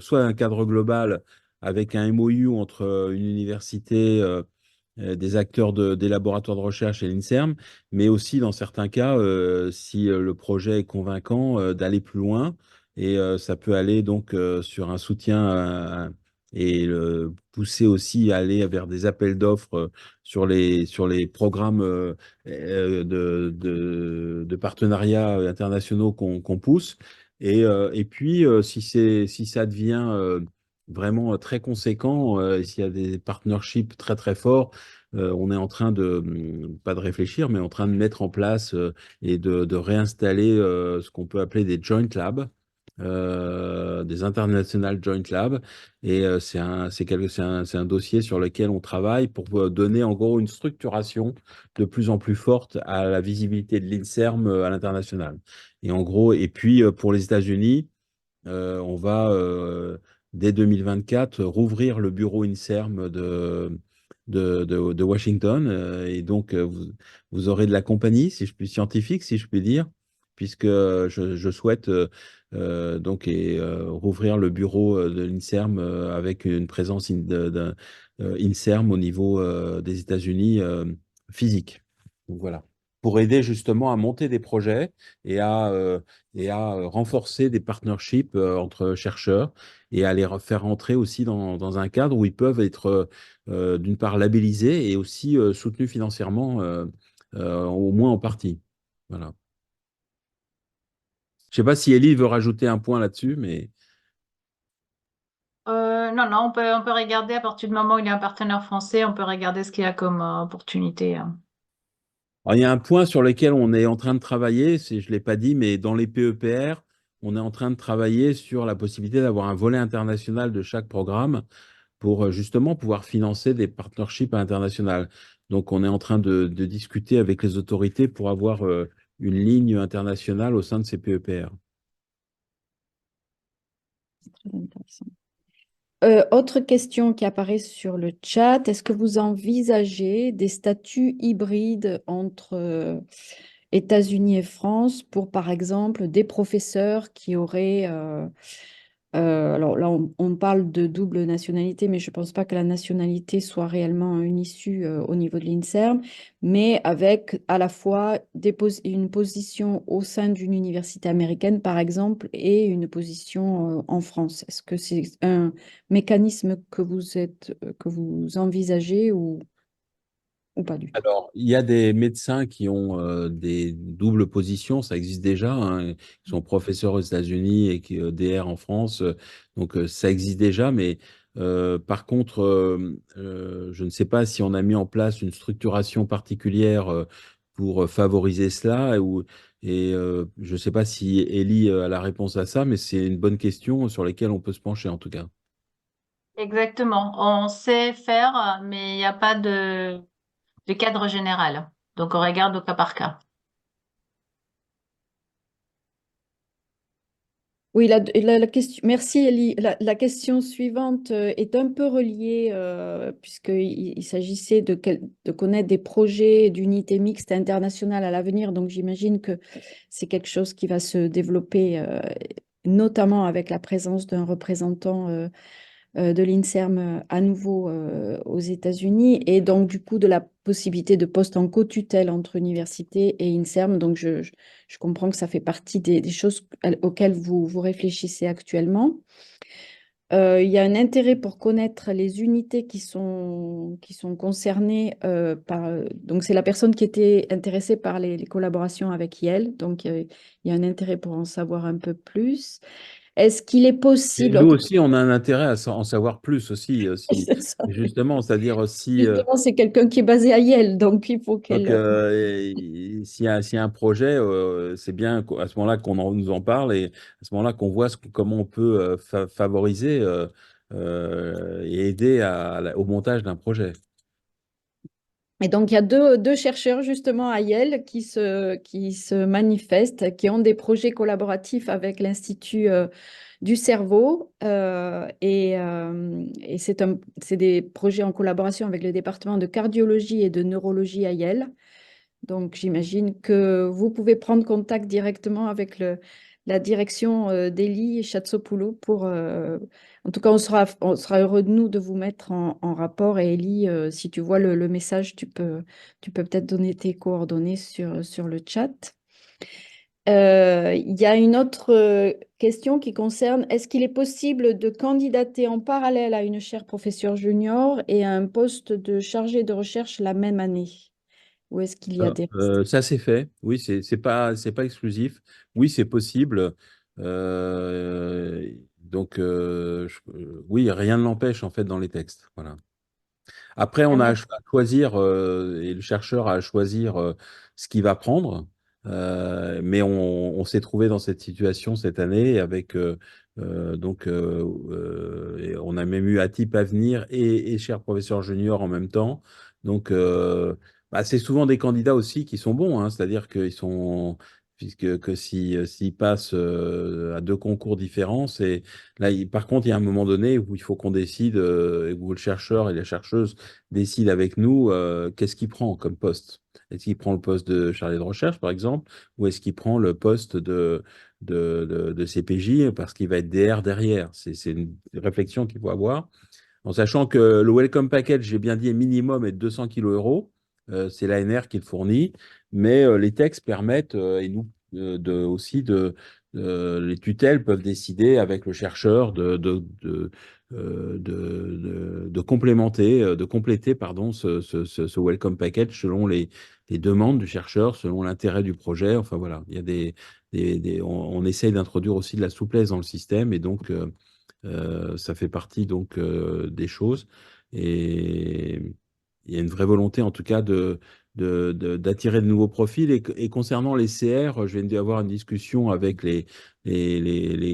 soit un cadre global avec un MOU entre une université, des acteurs des laboratoires de recherche et l'INSERM, mais aussi dans certains cas, si le projet est convaincant, d'aller plus loin. Et ça peut aller donc sur un soutien et pousser aussi à aller vers des appels d'offres sur les programmes de partenariats internationaux qu'on pousse. Et puis, si ça devient vraiment très conséquent, s'il y a des partnerships très très forts, on est en train pas de réfléchir, mais en train de mettre en place et de réinstaller ce qu'on peut appeler des joint labs, des international joint labs. Et c'est un dossier sur lequel on travaille pour donner en gros une structuration de plus en plus forte à la visibilité de l'INSERM à l'international. Et en gros, et puis pour les États-Unis, on va, dès 2024, rouvrir le bureau INSERM de Washington. Et donc, vous aurez de la compagnie, si je puis, scientifique, si je puis dire, puisque je souhaite rouvrir le bureau de l'INSERM avec une présence INSERM au niveau des États-Unis physique. Donc voilà. Pour aider justement à monter des projets et à renforcer des partnerships entre chercheurs et à faire rentrer aussi dans un cadre où ils peuvent être d'une part labellisés et aussi soutenus financièrement, au moins en partie. Voilà. Je ne sais pas si Ellie veut rajouter un point là-dessus, mais Non, non, on peut regarder à partir du moment où il y a un partenaire français, on peut regarder ce qu'il y a comme opportunité. alors, il y a un point sur lequel on est en train de travailler, je ne l'ai pas dit, mais dans les PEPR, on est en train de travailler sur la possibilité d'avoir un volet international de chaque programme pour justement pouvoir financer des partnerships internationales. Donc, on est en train de discuter avec les autorités pour avoir une ligne internationale au sein de ces PEPR. Très intéressant. Autre question qui apparaît sur le chat, est-ce que vous envisagez des statuts hybrides entre États-Unis et France pour, par exemple, des professeurs qui auraient, alors là, on parle de double nationalité, mais je ne pense pas que la nationalité soit réellement une issue au niveau de l'INSERM, mais avec à la fois une position au sein d'une université américaine, par exemple, et une position en France. Est-ce que c'est un mécanisme que vous envisagez ou pas du tout? Alors, il y a des médecins qui ont des doubles positions, ça existe déjà, hein, qui sont professeurs aux États-Unis et qui DR en France, donc ça existe déjà, mais par contre, je ne sais pas si on a mis en place une structuration particulière pour favoriser cela je ne sais pas si Ellie a la réponse à ça, mais c'est une bonne question sur laquelle on peut se pencher en tout cas. Exactement. On sait faire, mais il n'y a pas de cadre général. Donc, on regarde au cas par cas. Oui, la question, merci Elie. La question suivante est un peu reliée puisqu'il s'agissait de connaître des projets d'unité mixte internationale à l'avenir. Donc j'imagine que c'est quelque chose qui va se développer notamment avec la présence d'un représentant de l'INSERM à nouveau aux États-Unis et donc du coup de la possibilité de poste en co-tutelle entre université et INSERM. Donc je comprends que ça fait partie des choses auxquelles vous réfléchissez actuellement. Il y a un intérêt pour connaître les unités qui sont concernées donc c'est la personne qui était intéressée par les collaborations avec Yale. Donc il y a un intérêt pour en savoir un peu plus. Est-ce qu'il est Et possible, en nous tout aussi, on a un intérêt à en savoir plus aussi, cas, c'est ça. justement, c'est-à-dire si, Justement, c'est quelqu'un qui est basé à Yale, donc il faut donc, qu'elle... s'il y a un projet, c'est bien à ce moment-là nous en parle et à ce moment-là qu'on voit comment on peut favoriser et aider au montage d'un projet. Et donc, il y a deux chercheurs justement à Yale qui se manifestent, qui ont des projets collaboratifs avec l'Institut du cerveau. Et c'est des projets en collaboration avec le département de cardiologie et de neurologie à Yale. Donc, j'imagine que vous pouvez prendre contact directement avec la direction d'Eli Chatsopoulou en tout cas, on sera heureux de nous de vous mettre en rapport. Et Eli, si tu vois le message, tu peux peut-être donner tes coordonnées sur le chat. Il y a une autre question qui concerne, est-ce qu'il est possible de candidater en parallèle à une chaire professeur junior et à un poste de chargé de recherche la même année? Ou est-ce qu'il y a des... Ça, c'est fait. Oui, c'est pas exclusif. Oui, c'est possible. Donc, oui, rien ne l'empêche en fait dans les textes. Voilà. Après, Ah, on a à merci. choisir, et le chercheur a à choisir ce qu'il va prendre. Mais on s'est trouvé dans cette situation cette année avec et on a même eu Atip Avenir et cher professeur junior en même temps. Donc, c'est souvent des candidats aussi qui sont bons, hein, c'est-à-dire qu'ils sont puisque s'ils passent à deux concours différents, là, par contre, il y a un moment donné où il faut qu'on décide, et où le chercheur et la chercheuse décide avec nous qu'est-ce qu'il prend comme poste. Est-ce qu'il prend le poste de chargé de recherche, par exemple, ou est-ce qu'il prend le poste de CPJ parce qu'il va être DR derrière? C'est une réflexion qu'il faut avoir. En sachant que le Welcome Package, j'ai bien dit, est minimum est de 200 kg euros. C'est l'ANR qui le fournit, mais les textes permettent, et nous aussi, les tutelles peuvent décider avec le chercheur de complémenter, de compléter pardon, ce Welcome Package selon les demandes du chercheur, selon l'intérêt du projet. Enfin voilà, il y a on essaye d'introduire aussi de la souplesse dans le système et donc ça fait partie donc des choses. Et il y a une vraie volonté, en tout cas, d'attirer de nouveaux profils. Et concernant les CR, je viens d'avoir une discussion avec les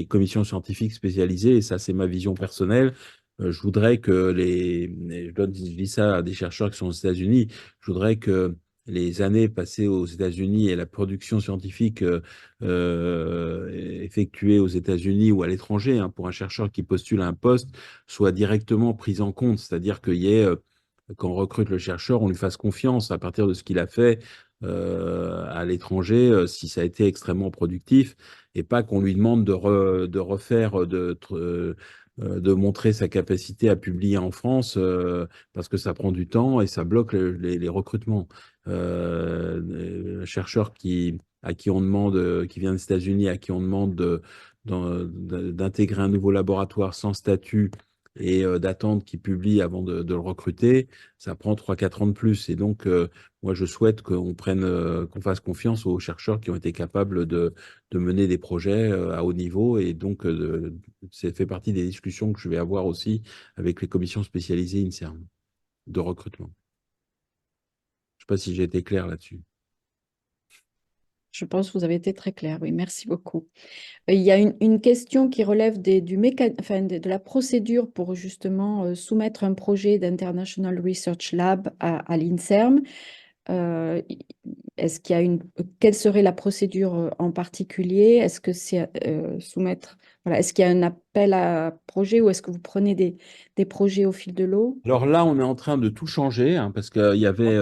commissions scientifiques spécialisées, et ça, c'est ma vision personnelle. Je voudrais que je dis ça à des chercheurs qui sont aux États-Unis, je voudrais que les années passées aux États-Unis et la production scientifique effectuée aux États-Unis ou à l'étranger, hein, pour un chercheur qui postule à un poste, soit directement prise en compte, c'est-à-dire qu'il y ait quand on recrute le chercheur, on lui fasse confiance à partir de ce qu'il a fait à l'étranger, si ça a été extrêmement productif, et pas qu'on lui demande de refaire, de montrer sa capacité à publier en France, parce que ça prend du temps et ça bloque les recrutements. Un chercheur à qui on demande, qui vient des États-Unis, à qui on demande d'intégrer un nouveau laboratoire sans statut et d'attendre qu'il publie avant de le recruter, ça prend 3 4 ans de plus. Et donc, moi, je souhaite qu'on fasse confiance aux chercheurs qui ont été capables de mener des projets à haut niveau. Et donc, ça fait partie des discussions que je vais avoir aussi avec les commissions spécialisées INSERM de recrutement. Je ne sais pas si j'ai été clair là-dessus. Je pense que vous avez été très clair. Oui, merci beaucoup. Il y a une question qui relève de la procédure pour justement soumettre un projet d'International Research Lab à l'INSERM. Euh, Est-ce qu'il y a quelle serait la procédure en particulier? Est-ce que c'est voilà, est-ce qu'il y a un appel à projet ou est-ce que vous prenez des projets au fil de l'eau? Alors là, on est en train de tout changer, hein, parce qu'il y avait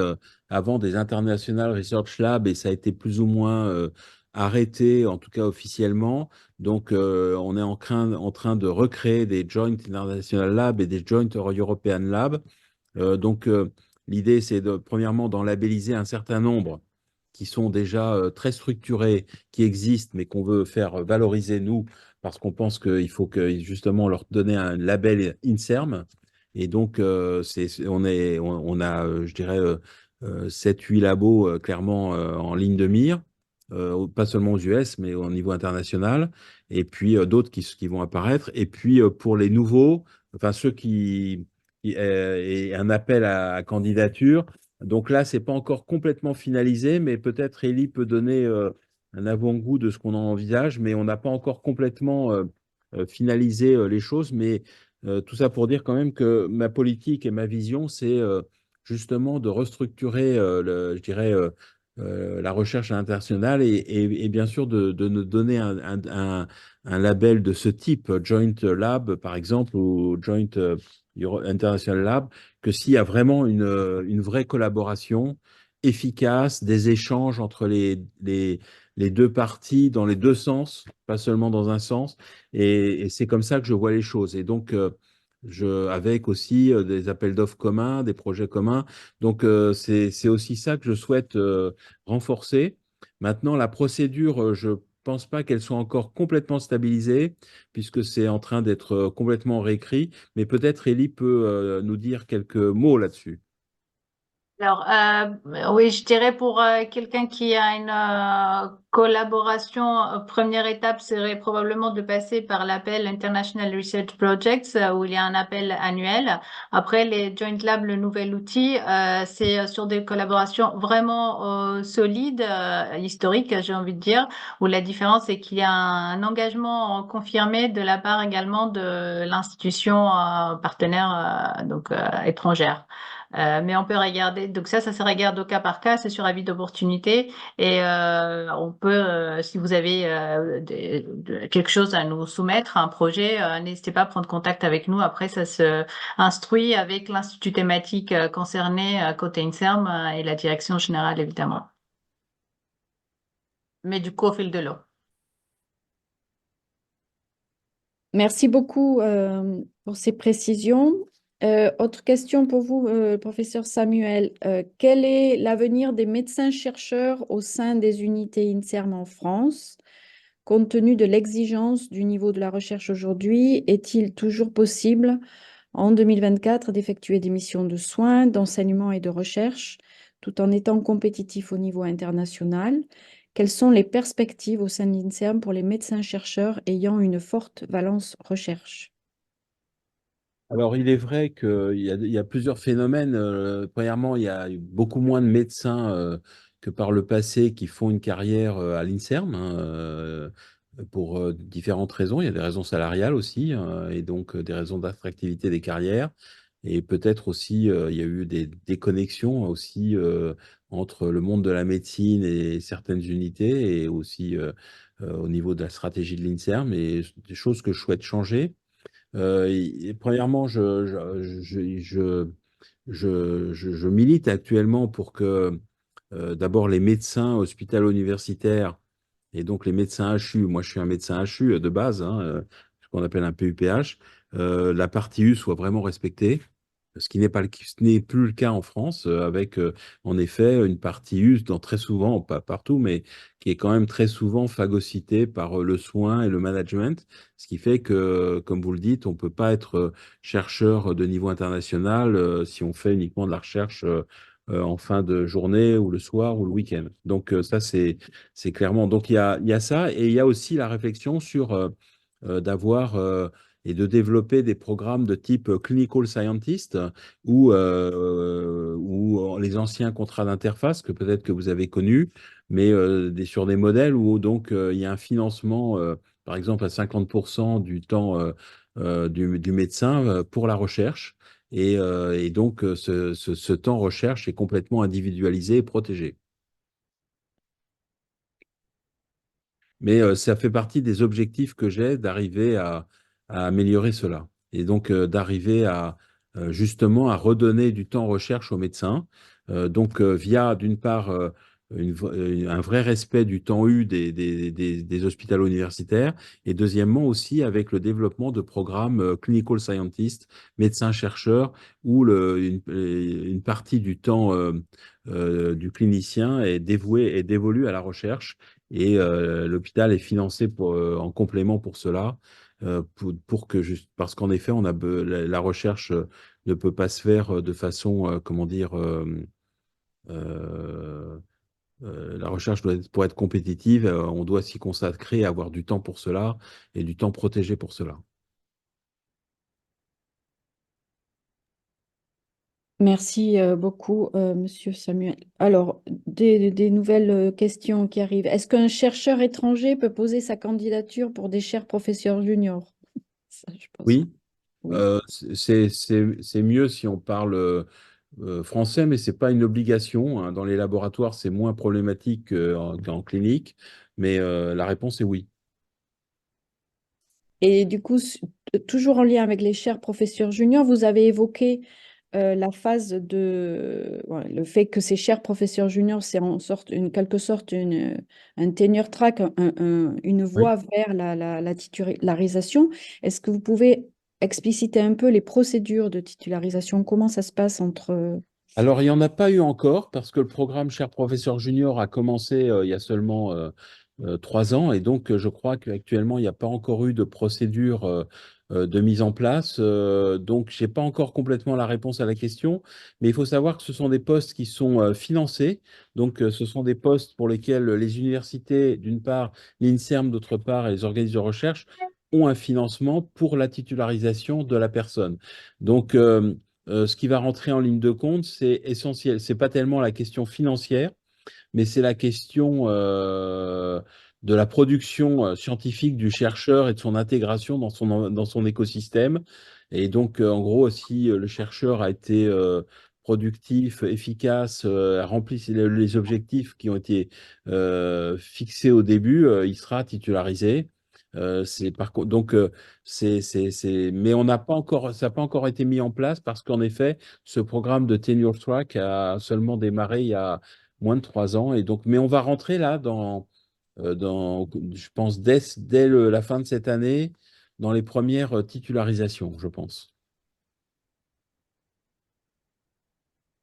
avant des International Research Labs et ça a été plus ou moins arrêté, en tout cas officiellement. Donc, on est en train de recréer des Joint International Labs et des Joint European Labs. L'idée, c'est premièrement, d'en labelliser un certain nombre qui sont déjà très structurés, qui existent, mais qu'on veut faire valoriser nous, parce qu'on pense qu'il faut justement leur donner un label INSERM. Et donc, on a, je dirais, 7-8 labos clairement en ligne de mire, pas seulement aux US, mais au niveau international. Et puis, d'autres qui vont apparaître. Et puis, pour les nouveaux, enfin, ceux et un appel à candidature. Donc là, c'est pas encore complètement finalisé, mais peut-être Elie peut donner un avant-goût de ce qu'on en envisage, mais on n'a pas encore complètement finalisé les choses. Mais tout ça pour dire quand même que ma politique et ma vision, c'est justement de restructurer, je dirais, la recherche internationale et bien sûr de nous donner un label de ce type, Joint Lab par exemple, ou Joint International Lab, que s'il y a vraiment une vraie collaboration efficace, des échanges entre les deux parties dans les deux sens, pas seulement dans un sens. Et c'est comme ça que je vois les choses. Et donc, avec aussi des appels d'offres communs, des projets communs. Donc, c'est aussi ça que je souhaite renforcer. Maintenant, la procédure, je pense pas qu'elle soit encore complètement stabilisée, puisque c'est en train d'être complètement réécrit. Mais peut-être Elie peut nous dire quelques mots là-dessus. Alors, oui, je dirais pour quelqu'un qui a une collaboration, première étape serait probablement de passer par l'appel International Research Projects, où il y a un appel annuel. Après, les Joint Labs, le nouvel outil, c'est sur des collaborations vraiment solides, historiques, j'ai envie de dire, où la différence est qu'il y a un engagement confirmé de la part également de l'institution partenaire, étrangère. Mais on peut regarder, donc ça se regarde au cas par cas, c'est sur avis d'opportunité. Et on peut, si vous avez quelque chose à nous soumettre, un projet, n'hésitez pas à prendre contact avec nous. Après, ça se instruit avec l'institut thématique concerné côté INSERM et la direction générale, évidemment. Mais du coup, au fil de l'eau. Merci beaucoup pour ces précisions. Autre question pour vous, professeur Samuel. Quel est l'avenir des médecins-chercheurs au sein des unités INSERM en France? Compte tenu de l'exigence du niveau de la recherche aujourd'hui, est-il toujours possible en 2024 d'effectuer des missions de soins, d'enseignement et de recherche tout en étant compétitif au niveau international? Quelles sont les perspectives au sein de l'INSERM pour les médecins-chercheurs ayant une forte valence recherche? Alors, il est vrai il y a plusieurs phénomènes. Premièrement, il y a beaucoup moins de médecins que par le passé qui font une carrière à l'INSERM, hein, pour différentes raisons. Il y a des raisons salariales aussi, et donc des raisons d'attractivité des carrières. Et peut-être aussi, il y a eu des déconnexions aussi entre le monde de la médecine et certaines unités, et aussi au niveau de la stratégie de l'INSERM, et des choses que je souhaite changer. Premièrement, je milite actuellement pour que d'abord les médecins hospitalo-universitaires et donc les médecins HU, moi je suis un médecin HU de base, hein, ce qu'on appelle un PUPH, la partie U soit vraiment respectée. Ce n'est plus le cas en France, avec en effet une partie U dans très souvent, pas partout, mais qui est quand même très souvent phagocytée par le soin et le management, ce qui fait que, comme vous le dites, on ne peut pas être chercheur de niveau international si on fait uniquement de la recherche en fin de journée ou le soir ou le week-end. Donc ça, c'est clairement. Donc il y a ça, et il y a aussi la réflexion sur d'avoir et de développer des programmes de type clinical scientist où les anciens contrats d'interface que peut-être que vous avez connus, mais sur des modèles où donc il y a un financement, par exemple à 50% du temps du médecin pour la recherche. Et donc, ce temps recherche est complètement individualisé et protégé. Mais ça fait partie des objectifs que j'ai d'arriver à améliorer cela. Et donc, d'arriver à justement à redonner du temps recherche aux médecins. Donc, via d'une part un vrai respect du temps eu des hôpitaux universitaires, et deuxièmement aussi avec le développement de programmes clinical scientists, médecins-chercheurs, où une partie du temps du clinicien est dévouée et dévolue à la recherche, et l'hôpital est financé en complément pour cela, pour que parce qu'en effet, la recherche ne peut pas se faire de façon, comment dire, euh, la recherche pour être compétitive, on doit s'y consacrer, avoir du temps pour cela et du temps protégé pour cela. Merci beaucoup, Monsieur Samuel. Alors, des nouvelles questions qui arrivent. Est-ce qu'un chercheur étranger peut poser sa candidature pour des chaires professeurs juniors? Ça, je pense que Oui, oui. c'est mieux si on parle français, mais ce n'est pas une obligation, hein. Dans les laboratoires, c'est moins problématique qu'en clinique, mais la réponse est oui. Et du coup, toujours en lien avec les chaires professeurs juniors, vous avez évoqué la phase ouais, le fait que ces chers professeurs juniors, c'est en sorte, quelque sorte un tenure track, une Oui. voie vers la titularisation. Est-ce que vous pouvez expliciter un peu les procédures de titularisation? Comment ça se passe entre... Alors, il n'y en a pas eu encore parce que le programme Cher Professeur Junior a commencé il y a seulement 3 ans, et donc je crois qu'actuellement, il n'y a pas encore eu de procédure de mise en place. Donc, je n'ai pas encore complètement la réponse à la question, mais il faut savoir que ce sont des postes qui sont financés. Donc, ce sont des postes pour lesquels les universités, d'une part, l'INSERM, d'autre part, et les organismes de recherche ont un financement pour la titularisation de la personne. Donc, ce qui va rentrer en ligne de compte, c'est essentiel. C'est pas tellement la question financière, mais c'est la question de la production scientifique du chercheur et de son intégration dans son écosystème. Et donc, en gros, si le chercheur a été productif, efficace, a rempli les objectifs qui ont été fixés au début, il sera titularisé. Donc, mais on n'a pas encore, ça n'a pas encore été mis en place parce qu'en effet, ce programme de Tenure Track a seulement démarré il y a moins de 3 ans. Et donc, mais on va rentrer là je pense, dès la fin de cette année, dans les premières titularisations, je pense.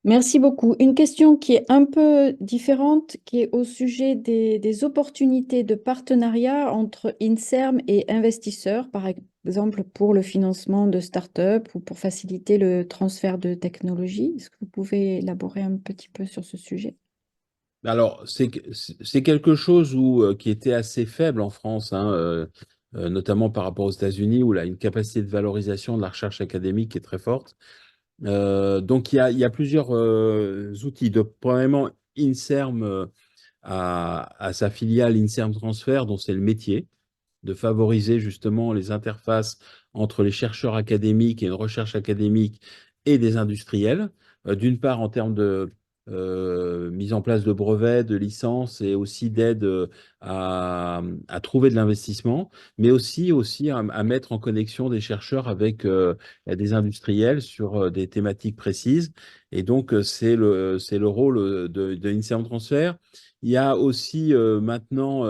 Merci beaucoup. Une question qui est un peu différente, qui est au sujet des opportunités de partenariat entre INSERM et investisseurs, par exemple pour le financement de start-up ou pour faciliter le transfert de technologie. Est-ce que vous pouvez élaborer un petit peu sur ce sujet? Alors, c'est quelque chose qui était assez faible en France, hein, notamment par rapport aux États-Unis, où là, une capacité de valorisation de la recherche académique est très forte. Donc, il y a plusieurs outils. Premièrement, INSERM à sa filiale INSERM Transfer, dont c'est le métier, de favoriser justement les interfaces entre les chercheurs académiques et une recherche académique et des industriels. D'une part, en termes de mise en place de brevets, de licences, et aussi d'aide à trouver de l'investissement, mais aussi à mettre en connexion des chercheurs avec des industriels sur des thématiques précises. Et donc, c'est le rôle de INSERM Transfer. Il y a aussi maintenant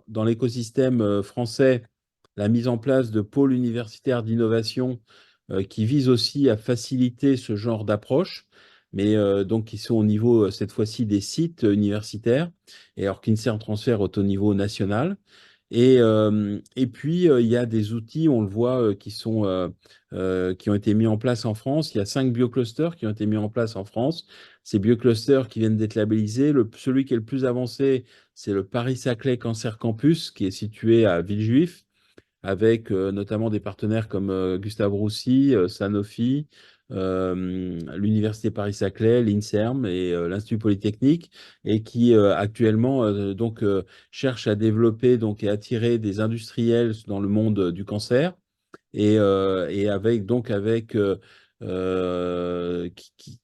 dans l'écosystème français la mise en place de pôles universitaires d'innovation qui visent aussi à faciliter ce genre d'approche, mais donc qui sont au niveau cette fois-ci des sites universitaires, et alors qu'INSERM Transfer est au niveau national. Et puis, il y a des outils, on le voit, qui ont été mis en place en France. Il y a 5 bioclusters qui ont été mis en place en France. Ces bioclusters qui viennent d'être labellisés, celui qui est le plus avancé, c'est le Paris-Saclay Cancer Campus, qui est situé à Villejuif, avec notamment des partenaires comme Gustave Roussy, Sanofi, l'Université Paris-Saclay, l'INSERM et l'Institut Polytechnique, et qui actuellement cherche à développer donc, et attirer des industriels dans le monde du cancer et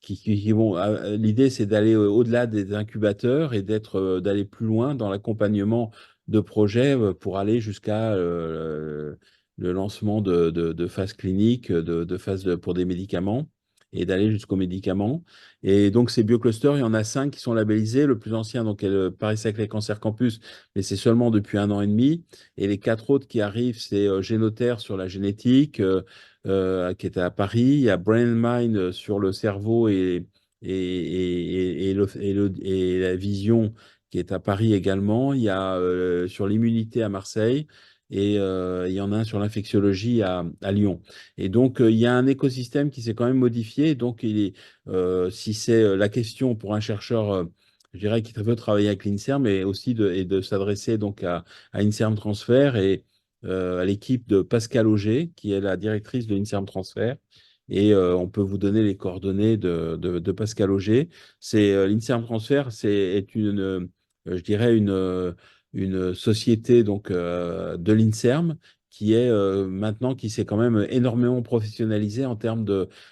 qui vont. L'idée, c'est d'aller au-delà des incubateurs et d'aller plus loin dans l'accompagnement de projets pour aller jusqu'à le lancement de phases cliniques, pour des médicaments et d'aller jusqu'aux médicaments. Et donc, ces bioclusters, il y en a 5 qui sont labellisés. Le plus ancien, donc, est le Paris-Saclay Cancer Campus, mais c'est seulement depuis 1 an et demi. Et les 4 autres qui arrivent, c'est Génoterre sur la génétique, qui est à Paris. Il y a Brain Mind sur le cerveau et la vision, qui est à Paris également. Il y a sur l'immunité à Marseille. Et il y en a un sur l'infectiologie à Lyon. Et donc, il y a un écosystème qui s'est quand même modifié. Donc, si c'est la question pour un chercheur, je dirais, qui veut travailler avec l'INSERM, mais aussi de s'adresser donc à INSERM Transfer et à l'équipe de Pascal Auger, qui est la directrice de INSERM Transfer. Et on peut vous donner les coordonnées de Pascal Auger. L'INSERM Transfer, est je dirais, une société donc, de l'INSERM qui est maintenant, qui s'est quand même énormément professionnalisée en termes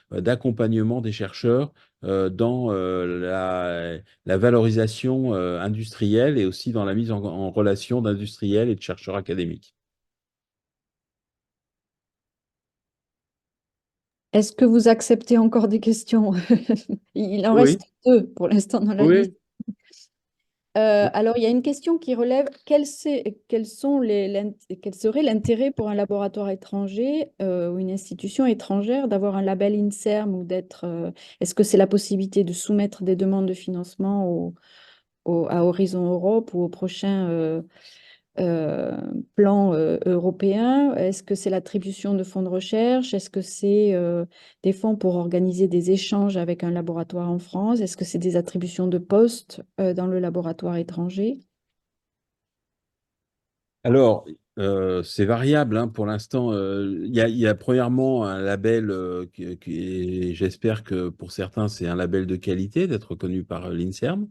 d'accompagnement des chercheurs dans la valorisation industrielle et aussi dans la mise en relation d'industriels et de chercheurs académiques. Est-ce que vous acceptez encore des questions? Il en Oui, reste 2 pour l'instant dans la liste. oui. Alors, il y a une question qui relève quel serait l'intérêt pour un laboratoire étranger ou une institution étrangère d'avoir un label INSERM ou est-ce que c'est la possibilité de soumettre des demandes de financement à Horizon Europe ou au prochain euh, plan européen? Est-ce que c'est l'attribution de fonds de recherche? Est-ce que c'est des fonds pour organiser des échanges avec un laboratoire en France? Est-ce que c'est des attributions de postes dans le laboratoire étranger? Alors, c'est variable, hein, pour l'instant. Il y a premièrement un label j'espère que pour certains, c'est un label de qualité, d'être reconnu par l'INSERM.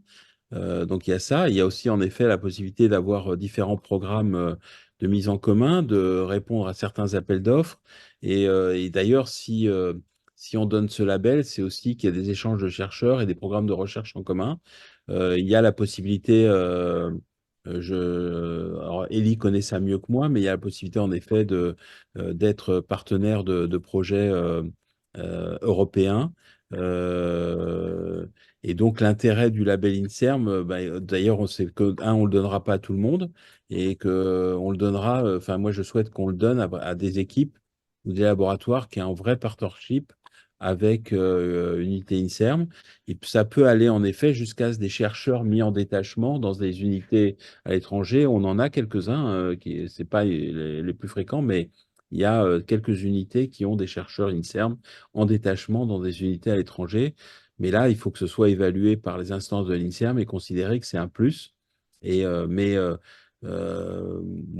Donc il y a ça. Il y a aussi en effet la possibilité d'avoir différents programmes de mise en commun, de répondre à certains appels d'offres. Et d'ailleurs, si on donne ce label, c'est aussi qu'il y a des échanges de chercheurs et des programmes de recherche en commun. Il y a la possibilité, alors Ellie connaît ça mieux que moi, mais il y a la possibilité en effet d'être partenaire de projets européens. Euh, et donc, l'intérêt du label INSERM, d'ailleurs, on sait que, on ne le donnera pas à tout le monde et qu'on le donnera, enfin, moi, je souhaite qu'on le donne à des équipes ou des laboratoires qui ont un vrai partnership avec unité INSERM. Et ça peut aller, en effet, jusqu'à des chercheurs mis en détachement dans des unités à l'étranger. On en a quelques-uns, c'est pas les plus fréquents, mais il y a quelques unités qui ont des chercheurs INSERM en détachement dans des unités à l'étranger. Mais là, il faut que ce soit évalué par les instances de l'INSERM et considéré que c'est un plus. Moi,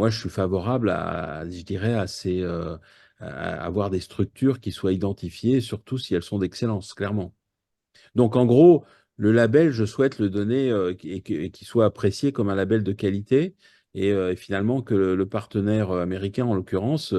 je suis favorable je dirais, à avoir des structures qui soient identifiées, surtout si elles sont d'excellence, clairement. Donc, en gros, le label, je souhaite le donner et qu'il soit apprécié comme un label de qualité et finalement que le partenaire américain, en l'occurrence,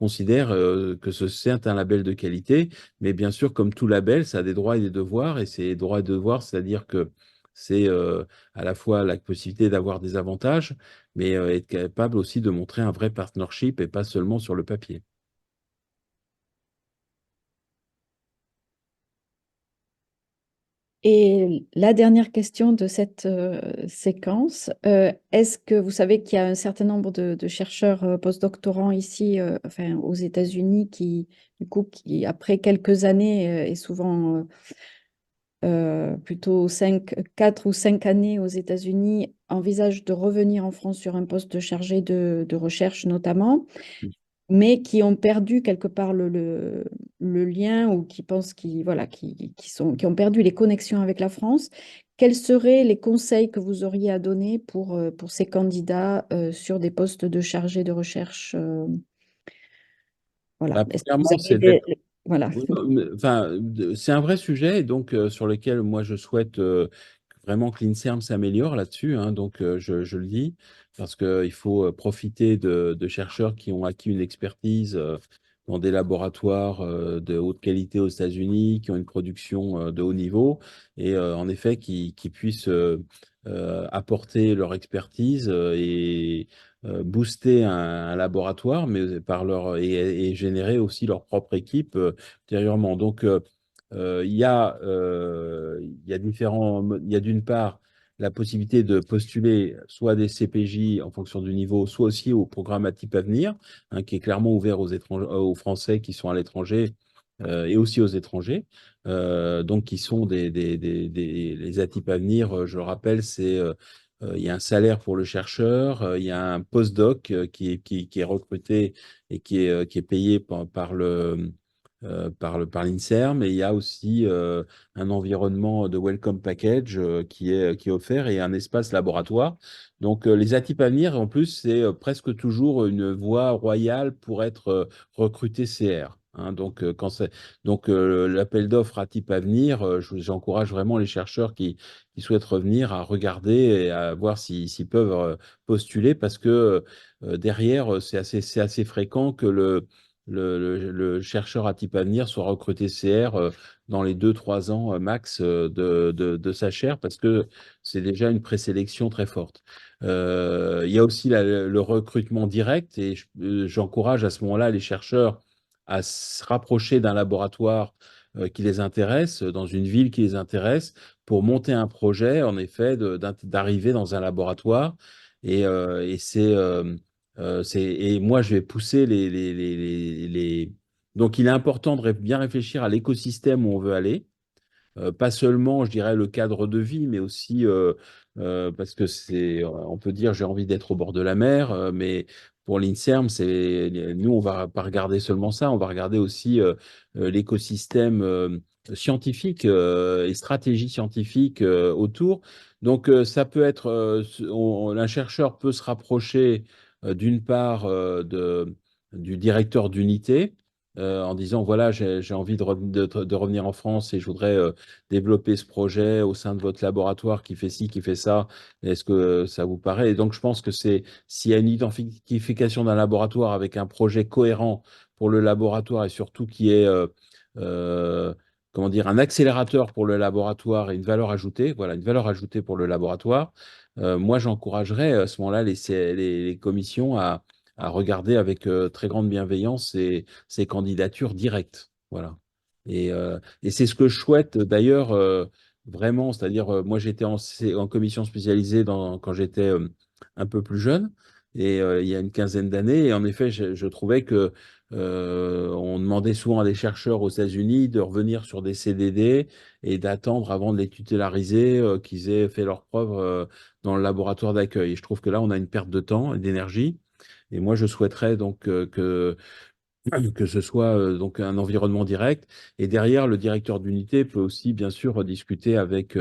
considère que c'est un label de qualité. Mais bien sûr, comme tout label, ça a des droits et des devoirs. Et ces droits et devoirs, c'est-à-dire que c'est à la fois la possibilité d'avoir des avantages, mais être capable aussi de montrer un vrai partnership et pas seulement sur le papier. Et la dernière question de cette séquence, est-ce que vous savez qu'il y a un certain nombre de chercheurs postdoctorants ici, enfin aux États-Unis, du coup, qui après quelques années, et souvent plutôt 4 ou 5 années aux États-Unis, envisagent de revenir en France sur un poste de chargé de recherche notamment, mais qui ont perdu quelque part le lien ou qui pensent voilà, qui ont perdu les connexions avec la France. Quels seraient les conseils que vous auriez à donner pour ces candidats sur des postes de chargé de recherche voilà. Est-ce que vous Premièrement, avez c'est d'être Voilà. Oui, non, enfin, c'est un vrai sujet, donc sur lequel moi je souhaite vraiment que l'INSERM s'améliore là-dessus, hein, donc je le dis, parce qu'il faut profiter de chercheurs qui ont acquis une expertise dans des laboratoires de haute qualité aux États-Unis, qui ont une production de haut niveau, et en effet qui puissent apporter leur expertise et booster un laboratoire, mais et générer aussi leur propre équipe ultérieurement. Donc, il y a d'une part la possibilité de postuler soit des CPJ en fonction du niveau, soit aussi au programme à type Avenir, hein, qui est clairement ouvert aux Français qui sont à l'étranger et aussi aux étrangers. Donc, qui sont les ATIP Avenir, je le rappelle, il y a un salaire pour le chercheur, il y a un postdoc qui est recruté et qui est payé par l'INSERM, et il y a aussi un environnement de welcome package qui est offert, et un espace laboratoire. Donc les ATIP à venir, en plus, c'est presque toujours une voie royale pour être recruté CR. Hein. Donc, l'appel d'offres ATIP à venir, j'encourage vraiment les chercheurs qui souhaitent revenir à regarder et à voir s'ils peuvent postuler, parce que derrière, c'est assez fréquent que le chercheur à type Avenir soit recruté CR dans les 2, 3 ans max de sa chaire, parce que c'est déjà une présélection très forte. Il y a aussi le recrutement direct, et j'encourage à ce moment-là les chercheurs à se rapprocher d'un laboratoire qui les intéresse, dans une ville qui les intéresse, pour monter un projet, en effet, d'arriver dans un laboratoire. Et et moi, je vais pousser Donc, il est important de bien réfléchir à l'écosystème où on veut aller. Pas seulement, je dirais, le cadre de vie, mais aussi parce que on peut dire, j'ai envie d'être au bord de la mer, mais pour l'INSERM, nous, on va pas regarder seulement ça, on va regarder aussi l'écosystème scientifique et stratégie scientifique autour. Donc, ça peut être, un chercheur peut se rapprocher d'une part du directeur d'unité, en disant, voilà, j'ai envie de revenir en France et je voudrais développer ce projet au sein de votre laboratoire qui fait ci, qui fait ça. Est-ce que ça vous paraît? Et donc, je pense que s'il y a une identification d'un laboratoire avec un projet cohérent pour le laboratoire, et surtout qui est, euh, comment dire, un accélérateur pour le laboratoire et une valeur ajoutée, voilà, une valeur ajoutée pour le laboratoire, moi, j'encouragerais à ce moment-là les commissions à regarder avec très grande bienveillance ces candidatures directes. Voilà. Et c'est ce que je souhaite d'ailleurs vraiment, c'est-à-dire moi j'étais en commission spécialisée quand j'étais un peu plus jeune, et il y a une quinzaine d'années, et en effet je trouvais que on demandait souvent à des chercheurs aux États-Unis de revenir sur des CDD et d'attendre avant de les tutélariser, qu'ils aient fait leurs preuves dans le laboratoire d'accueil. Et je trouve que là on a une perte de temps et d'énergie. Et moi, je souhaiterais donc que ce soit donc un environnement direct. Et derrière, le directeur d'unité peut aussi, bien sûr, discuter avec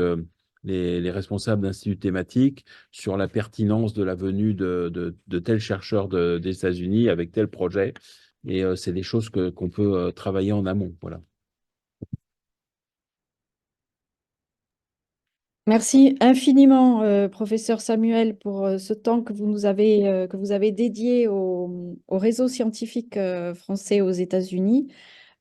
les responsables d'instituts thématiques sur la pertinence de la venue de tel chercheur des États-Unis avec tel projet. Et c'est des choses qu'on peut travailler en amont. Voilà. Merci infiniment, professeur Samuel, pour ce temps que vous avez dédié au réseau scientifique français aux États-Unis.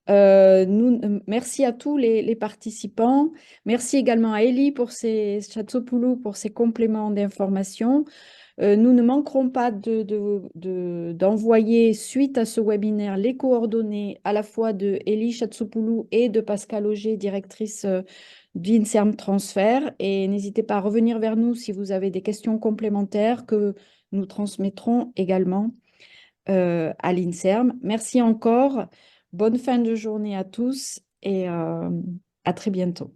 Merci à tous les participants. Merci également à Elie Chatsopoulou pour ses compléments d'information. Nous ne manquerons pas d'envoyer, suite à ce webinaire, les coordonnées à la fois de Elie Chatsopoulou et de Pascal Auger, directrice d'INSERM Transfert. Et n'hésitez pas à revenir vers nous si vous avez des questions complémentaires que nous transmettrons également à l'INSERM. Merci encore. Bonne fin de journée à tous et à très bientôt.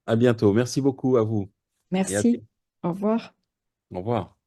À bientôt. Merci beaucoup à vous. Et Merci. Au revoir. au revoir.